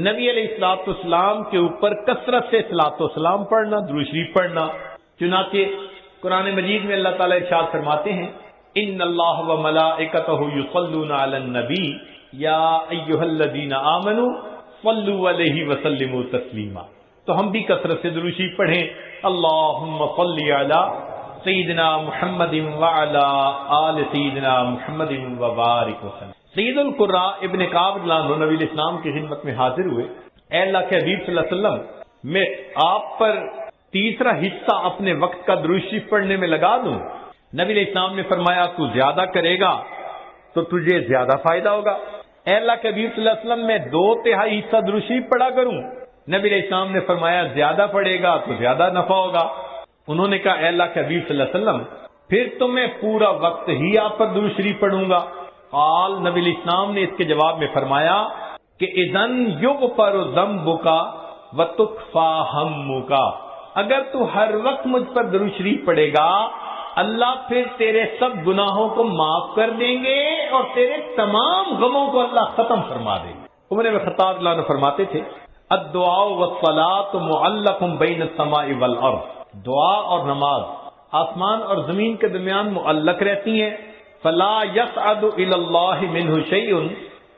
نبی علیہ الصلوۃ والسلام کے اوپر کثرت سے صلاۃ و سلام پڑھنا، درود شریف پڑھنا۔ چنانچہ قرآن مجید میں اللہ تعالیٰ ارشاد فرماتے ہیں ان اللہ وملائکتہ یصلون علی النبی یا ایھا الذین آمنوا صلوا علیہ وسلموا تسلیما۔ تو ہم بھی کثرت سے درود شریف پڑھیں، اللہم صلی علی سیدنا محمد وعلی آل سیدنا محمد وبارک وسلم۔ سید القراء ابن کعب رضی اللہ عنہ نبی علیہ السلام کی خدمت میں حاضر ہوئے، اے اللہ کے حبیب صلی اللہ علیہ وسلم، میں آپ پر تیسرا حصہ اپنے وقت کا درود شریف پڑھنے میں لگا دوں؟ نبی علیہ السلام نے فرمایا تو زیادہ کرے گا تو تجھے زیادہ فائدہ ہوگا۔ اے اللہ کے حبیب صلی اللہ علیہ وسلم، میں 2/3 حصہ درود شریف پڑھا کروں؟ نبی علیہ السلام نے فرمایا زیادہ پڑھے گا تو زیادہ نفع ہوگا۔ انہوں نے کہا اے اللہ کے حبیب صلی اللہ علیہ وسلم، پھر تو میں پورا وقت ہی آپ پر درود شریف پڑھوں گا۔ قال، نبی علیہ السلام نے اس کے جواب میں فرمایا کہ اذن یغفر ذنبک وتکفی ہمک، اگر تو ہر وقت مجھ پر درود شریف پڑھے گا اللہ پھر تیرے سب گناہوں کو معاف کر دیں گے اور تیرے تمام غموں کو اللہ ختم فرما دیں گے۔ عمر بن خطاب رضی اللہ عنہ فرماتے تھے الدعاء والصلاة معلق بین السماء والارض، دعا اور نماز آسمان اور زمین کے درمیان معلق رہتی ہیں۔ فلا يصعد الى الله منه شيء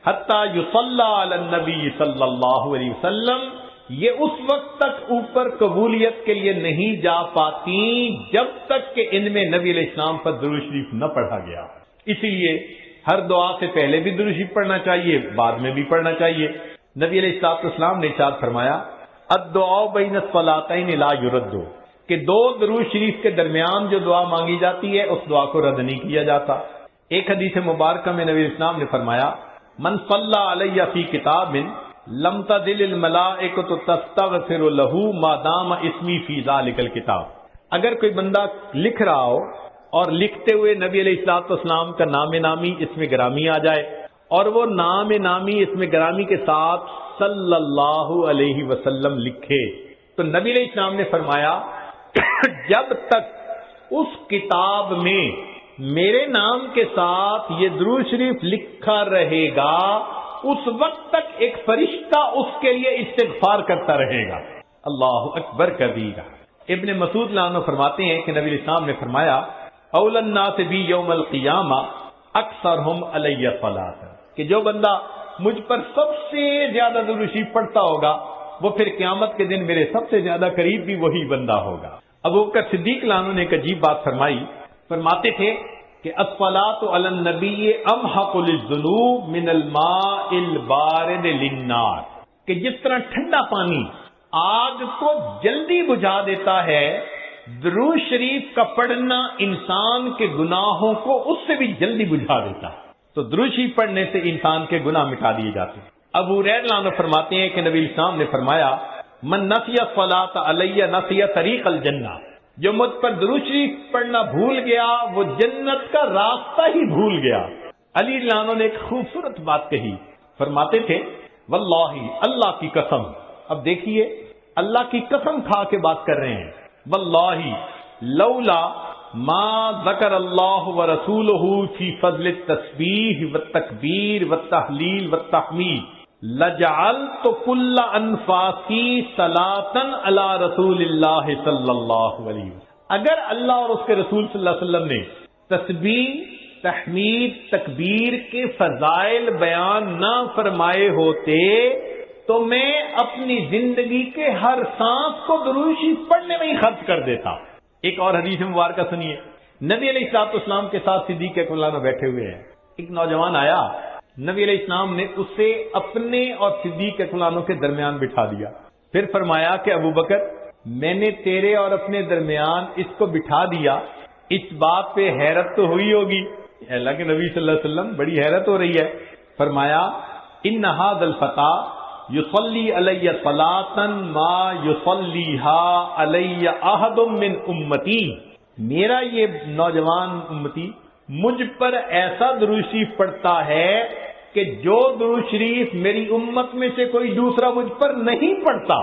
حتى يصلى على النبي صلی اللہ علیہ وسلم، یہ اس وقت تک اوپر قبولیت کے لیے نہیں جا پاتی جب تک کہ ان میں نبی علیہ السلام پر درود شریف نہ پڑھا گیا۔ اسی لیے ہر دعا سے پہلے بھی درود شریف پڑھنا چاہیے، بعد میں بھی پڑھنا چاہیے۔ نبی علیہ السلام نے ارشاد فرمایا الدعاء بین الصلاتین لا یرد، کہ 2 درود شریف کے درمیان جو دعا مانگی جاتی ہے اس دعا کو رد نہیں کیا جاتا۔ ایک حدیث مبارکہ میں نبی السلام نے فرمایا من صلی علی فی کتاب لم تزل الملائکۃ تستغفر له ما دام اسمی فی ذلک الکتاب، اگر کوئی بندہ لکھ رہا ہو اور لکھتے ہوئے نبی علیہ الصلوۃ والسلام کا نام نامی اس میں گرامی آ جائے اور وہ نام نامی اس میں گرامی کے ساتھ صلی اللہ علیہ وسلم لکھے، تو نبی علیہ السلام نے فرمایا جب تک اس کتاب میں میرے نام کے ساتھ یہ درود شریف لکھا رہے گا اس وقت تک ایک فرشتہ اس کے لیے استغفار کرتا رہے گا۔ اللہ اکبر کبیرہ۔ ابن مسعود رضی اللہ عنہ فرماتے ہیں کہ نبی علیہ السلام نے فرمایا اول الناس بی یوم القیامہ اکثرہم علی صلاۃ، کہ جو بندہ مجھ پر سب سے زیادہ درود شریف پڑھتا ہوگا وہ پھر قیامت کے دن میرے سب سے زیادہ قریب بھی وہی بندہ ہوگا۔ ابو بکر صدیق رضی اللہ عنہ نے ایک عجیب بات فرمائی، فرماتے تھے کہ الصلاۃ علی النبی امحق للذنوب من الماء البارد للنار، کہ جس طرح ٹھنڈا پانی آگ کو جلدی بجھا دیتا ہے، درود شریف کا پڑھنا انسان کے گناہوں کو اس سے بھی جلدی بجھا دیتا ہے۔ تو درود شریف پڑھنے سے انسان کے گناہ مٹا دیے جاتے ہیں۔ ابو ہریرہ عنہ فرماتے ہیں کہ نبی اسلام نے فرمایا من نسی الصلاۃ علی نسی طریق الجنہ، جو مجھ پر درود شریف پڑھنا بھول گیا وہ جنت کا راستہ ہی بھول گیا۔ علی رضی اللہ عنہ نے ایک خوبصورت بات کہی، فرماتے تھے واللہ، اللہ کی قسم، اب دیکھیے اللہ کی قسم کھا کے بات کر رہے ہیں، واللہ لولا ما ذکر اللہ ورسولہ فی فضل التسبیح والتکبیر والتحلیل والتحمید لجعلت کل انفاسی صلاۃ علی رسول اللہ صلی اللہ علیہ وسلم، اگر اللہ اور اس کے رسول صلی اللہ علیہ وسلم نے تسبیح، تحمید، تکبیر کے فضائل بیان نہ فرمائے ہوتے تو میں اپنی زندگی کے ہر سانس کو درود شریف پڑھنے میں ہی خرچ کر دیتا۔ ایک اور حدیث مبارکہ سنیے، نبی علیہ الصلوۃ والسلام کے ساتھ صدیق اکبر عنہ بیٹھے ہوئے ہیں، ایک نوجوان آیا، نبی علیہ السلام نے اسے اپنے اور صدیق اکبر عنہ کے درمیان بٹھا دیا، پھر فرمایا کہ ابو بکر میں نے تیرے اور اپنے درمیان اس کو بٹھا دیا، اس بات پہ حیرت تو ہوئی ہوگی، اللہ کے نبی صلی اللہ علیہ وسلم بڑی حیرت ہو رہی ہے، فرمایا ان ھذا الفتى یصلی علی صلاۃ ما یصلیھا علی احد من امتی، میرا یہ نوجوان امتی مجھ پر ایسا درود شریف پڑھتا ہے کہ جو درود شریف میری امت میں سے کوئی دوسرا مجھ پر نہیں پڑھتا،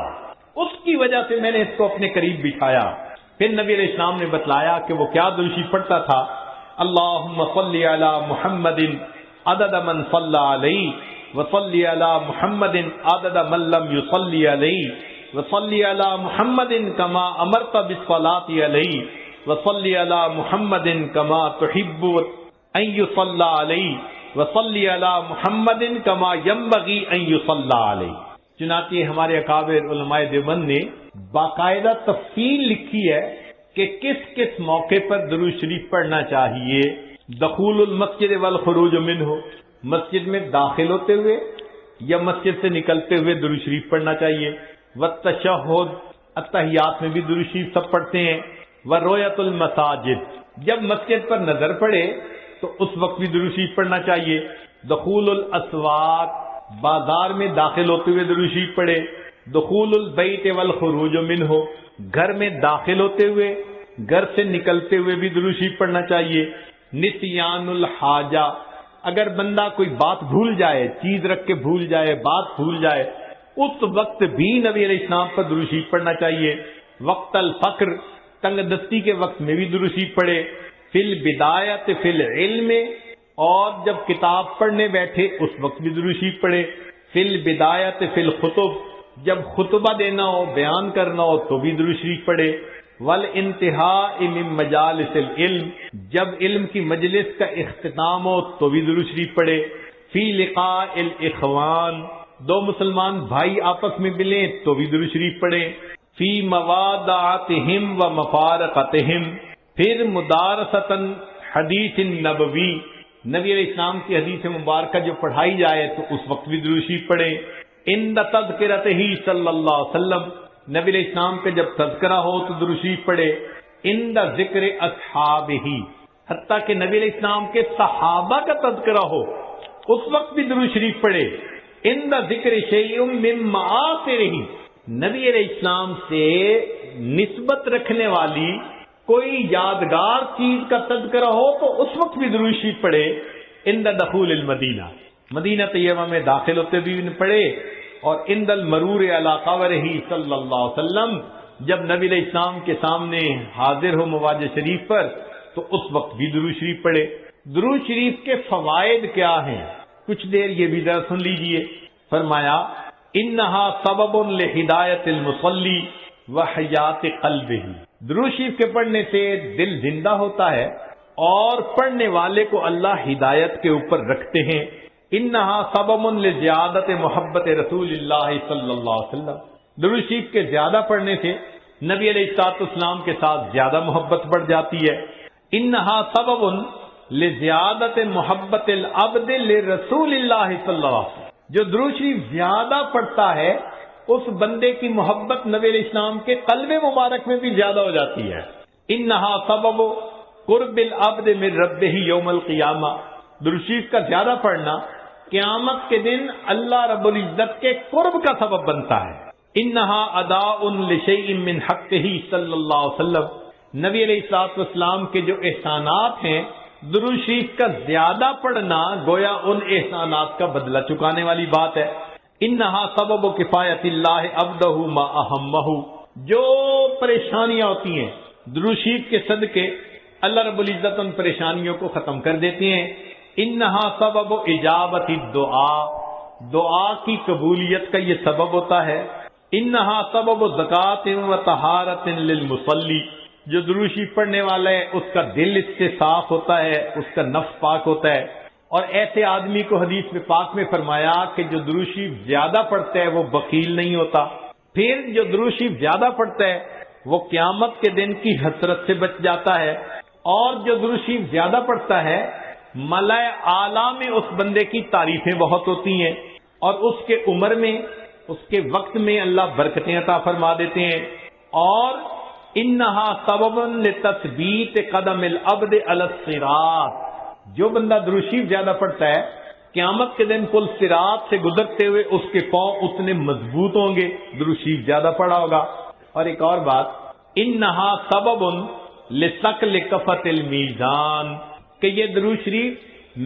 اس کی وجہ سے میں نے اس کو اپنے قریب بٹھایا۔ پھر نبی علیہ السلام نے بتلایا کہ وہ کیا درود شریف پڑھتا تھا، اللہم صلی علی محمد عدد من صلی علیہ وصلی علی محمد عدد من لم یصلی علیہ وصلی علی محمد کما امرت بالصلاۃ علیہ وصلی علی محمد کما تحب ان یصلی علیہ وصلی علی محمد کما ینبغی ان یصلی علیہ۔ چنانچہ ہمارے اکابر علماء دیوبند نے باقاعدہ تفصیل لکھی ہے کہ کس کس موقع پر درود شریف پڑھنا چاہیے۔ دخول المسجد والخروج منہ، مسجد میں داخل ہوتے ہوئے یا مسجد سے نکلتے ہوئے درود شریف پڑھنا چاہیے۔ والتشہد، اتحیات میں بھی درود شریف سب پڑھتے ہیں۔ ورؤیت المساجد، جب مسجد پر نظر پڑے تو اس وقت بھی درود شریف پڑھنا چاہیے۔ دخول الاسواق، بازار میں داخل ہوتے ہوئے درود شریف پڑھے۔ دخول البیت والخروج منہ، گھر میں داخل ہوتے ہوئے گھر سے نکلتے ہوئے بھی درود شریف پڑھنا چاہیے۔ نسیان الحاجہ، اگر بندہ کوئی بات بھول جائے، چیز رکھ کے بھول جائے، بات بھول جائے، اس وقت بھی نبی علیہ السلام پر درود شریف پڑھنا چاہیے۔ وقت الفقر، تنگ دستی کے وقت میں بھی درود شریف پڑھے۔ فی البدایت فی العلم، اور جب کتاب پڑھنے بیٹھے اس وقت بھی درود شریف پڑھے۔ فی البدایت فی الخطب، جب خطبہ دینا ہو، بیان کرنا ہو تو بھی درود شریف پڑھے۔ والانتہاء من مجالس العلم، جب علم کی مجلس کا اختتام ہو تو بھی درود شریف پڑھے۔ فی لقاء الاخوان، دو مسلمان بھائی آپس میں ملیں تو بھی درود شریف پڑھے۔ فی موادعتہم و مفارقتہم، پھر مدارستاً حدیث نبوی، نبی علیہ السلام کی حدیث مبارکہ جو پڑھائی جائے تو اس وقت بھی درود شریف پڑھے۔ عند تذکرتہ صلی اللہ علیہ وسلم، نبی علیہ السلام کا جب تذکرہ ہو تو درود شریف پڑھے۔ عند ذکر اصحابہ، حتیٰ کہ نبی علیہ السلام کے صحابہ کا تذکرہ ہو اس وقت بھی درود شریف پڑھے۔ عند ذکر شیء من معاصرہ، نبی علیہ السلام سے نسبت رکھنے والی کوئی یادگار چیز کا تذکرہ ہو تو اس وقت بھی درود شریف پڑھے۔ عند دخول المدینہ، مدینہ طیبہ میں داخل ہوتے بھی پڑھے۔ اور عند المرور علی قبرہ صلی اللہ علیہ وسلم، جب نبی علیہ السلام کے سامنے حاضر ہو مواجہ شریف پر تو اس وقت بھی درود شریف پڑھے۔ درود شریف کے فوائد کیا ہیں، کچھ دیر یہ بھی ذرا سن لیجئے۔ فرمایا انہا سبب لہدایت المصلی وحیات قلبہ، درود شریف کے پڑھنے سے دل زندہ ہوتا ہے اور پڑھنے والے کو اللہ ہدایت کے اوپر رکھتے ہیں۔ انہا سبب لزیادت محبت رسول اللہ صلی اللہ علیہ وسلم، درود شریف کے زیادہ پڑھنے سے نبی علیہ الصلوۃ والسلام کے ساتھ زیادہ محبت بڑھ جاتی ہے۔ انہا سبب لزیادت محبت العبد لرسول اللہ صلی اللہ علیہ وسلم، جو درود شریف زیادہ پڑھتا ہے اس بندے کی محبت نبی علیہ السلام کے قلب مبارک میں بھی زیادہ ہو جاتی ہے۔ انہا سبب قرب العبد من ربہ یوم القیامہ، درود شریف کا زیادہ پڑھنا قیامت کے دن اللہ رب العزت کے قرب کا سبب بنتا ہے۔ انہا اداء لشیء من حقہ صلی اللہ علیہ وسلم، نبی علیہ الصلوۃ والسلام کے جو احسانات ہیں، درود شریف کا زیادہ پڑھنا گویا ان احسانات کا بدلہ چکانے والی بات ہے۔ انہا سبب کفایت اللہ عبدہ ما اہمہ، جو پریشانیاں ہوتی ہیں درود شریف کے صدقے اللہ رب العزت ان پریشانیوں کو ختم کر دیتے ہیں۔ انہا سبب اجابت الدعاء، دعا کی قبولیت کا یہ سبب ہوتا ہے۔ انہا سبب زکوٰۃ و طہارت للمصلی، جو درود شریف پڑھنے والا ہے اس کا دل اس سے صاف ہوتا ہے، اس کا نفس پاک ہوتا ہے۔ اور ایسے آدمی کو حدیث میں پاک میں فرمایا کہ جو درود شریف زیادہ پڑھتا ہے وہ بخیل نہیں ہوتا۔ پھر جو درود شریف زیادہ پڑھتا ہے وہ قیامت کے دن کی حسرت سے بچ جاتا ہے، اور جو درود شریف زیادہ پڑھتا ہے ملائے اعلیٰ میں اس بندے کی تعریفیں بہت ہوتی ہیں، اور اس کے عمر میں، اس کے وقت میں اللہ برکتیں عطا فرما دیتے ہیں۔ اور انہا سبب لتثبیت قدم العبد علی الصراط، جو بندہ درود شریف زیادہ پڑھتا ہے قیامت کے دن پل صراط سے گزرتے ہوئے اس کے پاؤں اتنے مضبوط ہوں گے، درود شریف زیادہ پڑھا ہوگا۔ اور ایک اور بات، انہا سبب لثقل کفۃ المیزان، کہ یہ درود شریف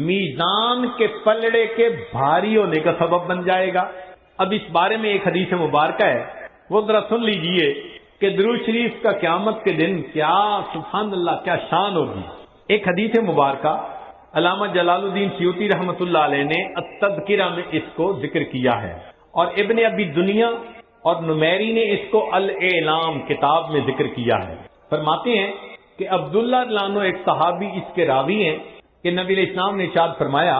میزان کے پلڑے کے بھاری ہونے کا سبب بن جائے گا۔ اب اس بارے میں ایک حدیث مبارکہ ہے، وہ ذرا سن لیجئے کہ درود شریف کا قیامت کے دن کیا سبحان اللہ کیا شان ہوگی۔ ایک حدیث مبارکہ علامہ جلال الدین سیوطی رحمۃ اللہ علیہ نے التذکرہ میں اس کو ذکر کیا ہے، اور ابن ابی دنیا اور نمیری نے اس کو الاعلام کتاب میں ذکر کیا ہے۔ فرماتے ہیں کہ عبداللہ لانو ایک صحابی اس کے راوی ہیں کہ نبی علیہ السلام نے ارشاد فرمایا،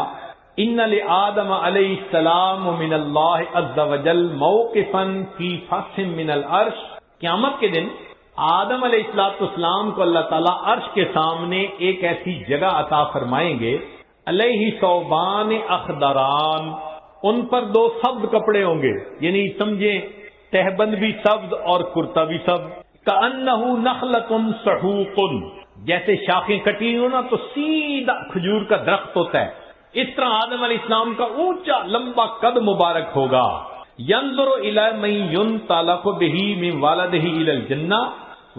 ان لآدم علیہ السلام من اللہ عز وجل موقفا فی فصح من العرش، قیامت کے دن آدم علیہ السلام کو اللہ تعالیٰ عرش کے سامنے ایک ایسی جگہ عطا فرمائیں گے، علیہ ثوبان اخضران، ان پر دو سبز کپڑے ہوں گے، یعنی سمجھیں تہبند بھی سبز اور کرتا بھی سبز، کأنہ نخلۃ سحوق، جیسے شاخیں کٹی ہو نا تو سیدھا کھجور کا درخت ہوتا ہے، اس طرح آدم علیہ السلام کا اونچا لمبا قد مبارک ہوگا۔ ينظر الى من ينطلق به من والده الى الجنہ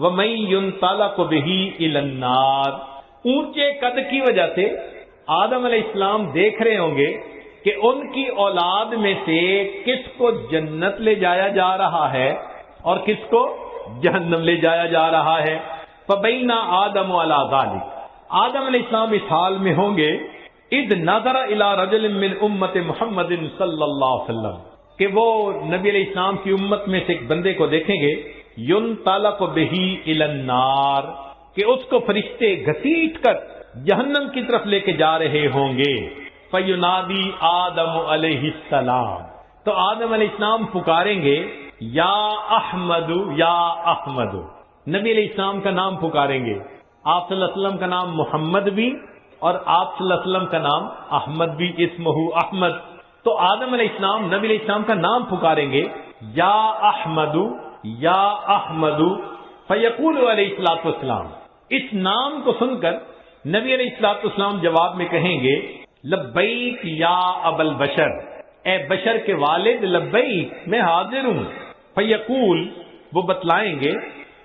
ومن ينطلق به الى النار، اونچے قد کی وجہ سے آدم علیہ السلام دیکھ رہے ہوں گے کہ ان کی اولاد میں سے کس کو جنت لے جایا جا رہا ہے اور کس کو جہنم لے جایا جا رہا ہے۔ فبین آدم علی ذلک، آدم علیہ السلام اس حال میں ہوں گے، اذ نظر الی رجل من امت محمد صلی اللہ علیہ وسلم، کہ وہ نبی علیہ السلام کی امت میں سے ایک بندے کو دیکھیں گے، ينطلق به الی النار، کہ اس کو فرشتے گھسیٹ کر جہنم کی طرف لے کے جا رہے ہوں گے۔ فینادی آدم علیہ السلام، تو آدم علیہ السلام پکاریں گے، یا احمد یا احمد، نبی علیہ السلام کا نام پکاریں گے۔ آپ صلی اللہ علیہ وسلم کا نام محمد بھی اور آپ صلی اللہ علیہ وسلم کا نام احمد بھی، اسمہ احمد، تو آدم علیہ السلام نبی علیہ السلام کا نام پکاریں گے، یا احمد یا احمد، فیقول علیہ الصلوۃ والسلام، اس نام کو سن کر نبی علیہ الصلوۃ والسلام جواب میں کہیں گے، لبیک یا ابا البشر، اے بشر کے والد، لبیک میں حاضر ہوں۔ فیقول، وہ بتلائیں گے،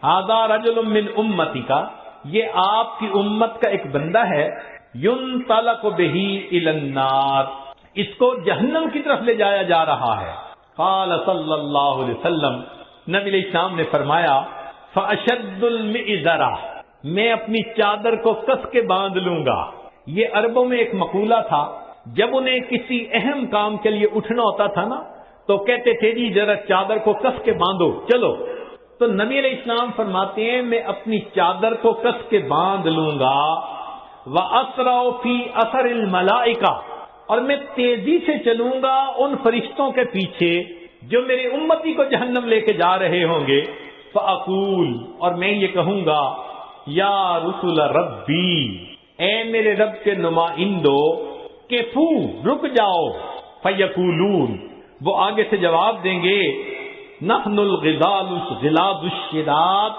ھذا رجل من امتی کا، یہ آپ کی امت کا ایک بندہ ہے، ينطلق به الی النار، اس کو جہنم کی طرف لے جایا جا رہا ہے۔ قال صلی اللہ علیہ وسلم، نبی علیہ السلام نے فرمایا، فاشد المئزرہ، میں اپنی چادر کو کس کے باندھ لوں گا۔ یہ عربوں میں ایک مقولہ تھا، جب انہیں کسی اہم کام کے لیے اٹھنا ہوتا تھا نا تو کہتے تھے جی ذرا چادر کو کس کے باندھو چلو، تو نبی علیہ السلام فرماتے ہیں میں اپنی چادر کو کس کے باندھ لوں گا، وَأَسْرَعُ فِي أَثَرِ الْمَلَائِكَةِ، اور میں تیزی سے چلوں گا ان فرشتوں کے پیچھے جو میرے امتی کو جہنم لے کے جا رہے ہوں گے۔ فَأَقُولُ، اور میں یہ کہوں گا، یا رسول ربی، اے میرے رب کے نمائندو، کفو، رک جاؤ۔ فیقولون، وہ آگے سے جواب دیں گے، نحن الغزال غلاظ الشداد،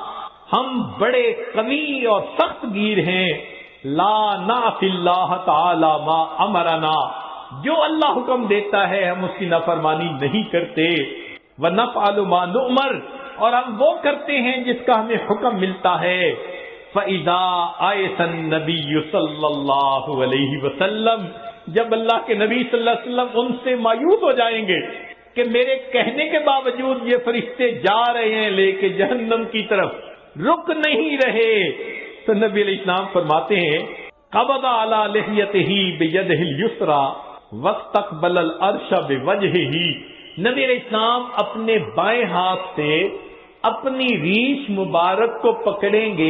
ہم بڑے قوی اور سخت گیر ہیں، لا نعصی اللہ تعالی ما امرنا، جو اللہ حکم دیتا ہے ہم اس کی نافرمانی نہیں کرتے، ونفعل ما نؤمر، اور ہم وہ کرتے ہیں جس کا ہمیں حکم ملتا ہے۔ فَإِذَا آیَسَ النَّبِيُّ صلی اللہ علیہ وسلم، جب اللہ کے نبی صلی اللہ علیہ وسلم ان سے مایوس ہو جائیں گے کہ میرے کہنے کے باوجود یہ فرشتے جا رہے ہیں لے کے جہنم کی طرف، رک نہیں رہے، تو نبی علیہ السلام فرماتے ہیں، قبض علی لحیتہ بیدہ الیسری واستقبل العرش بوجہہ، نبی علیہ السلام اپنے بائیں ہاتھ سے اپنی ریش مبارک کو پکڑیں گے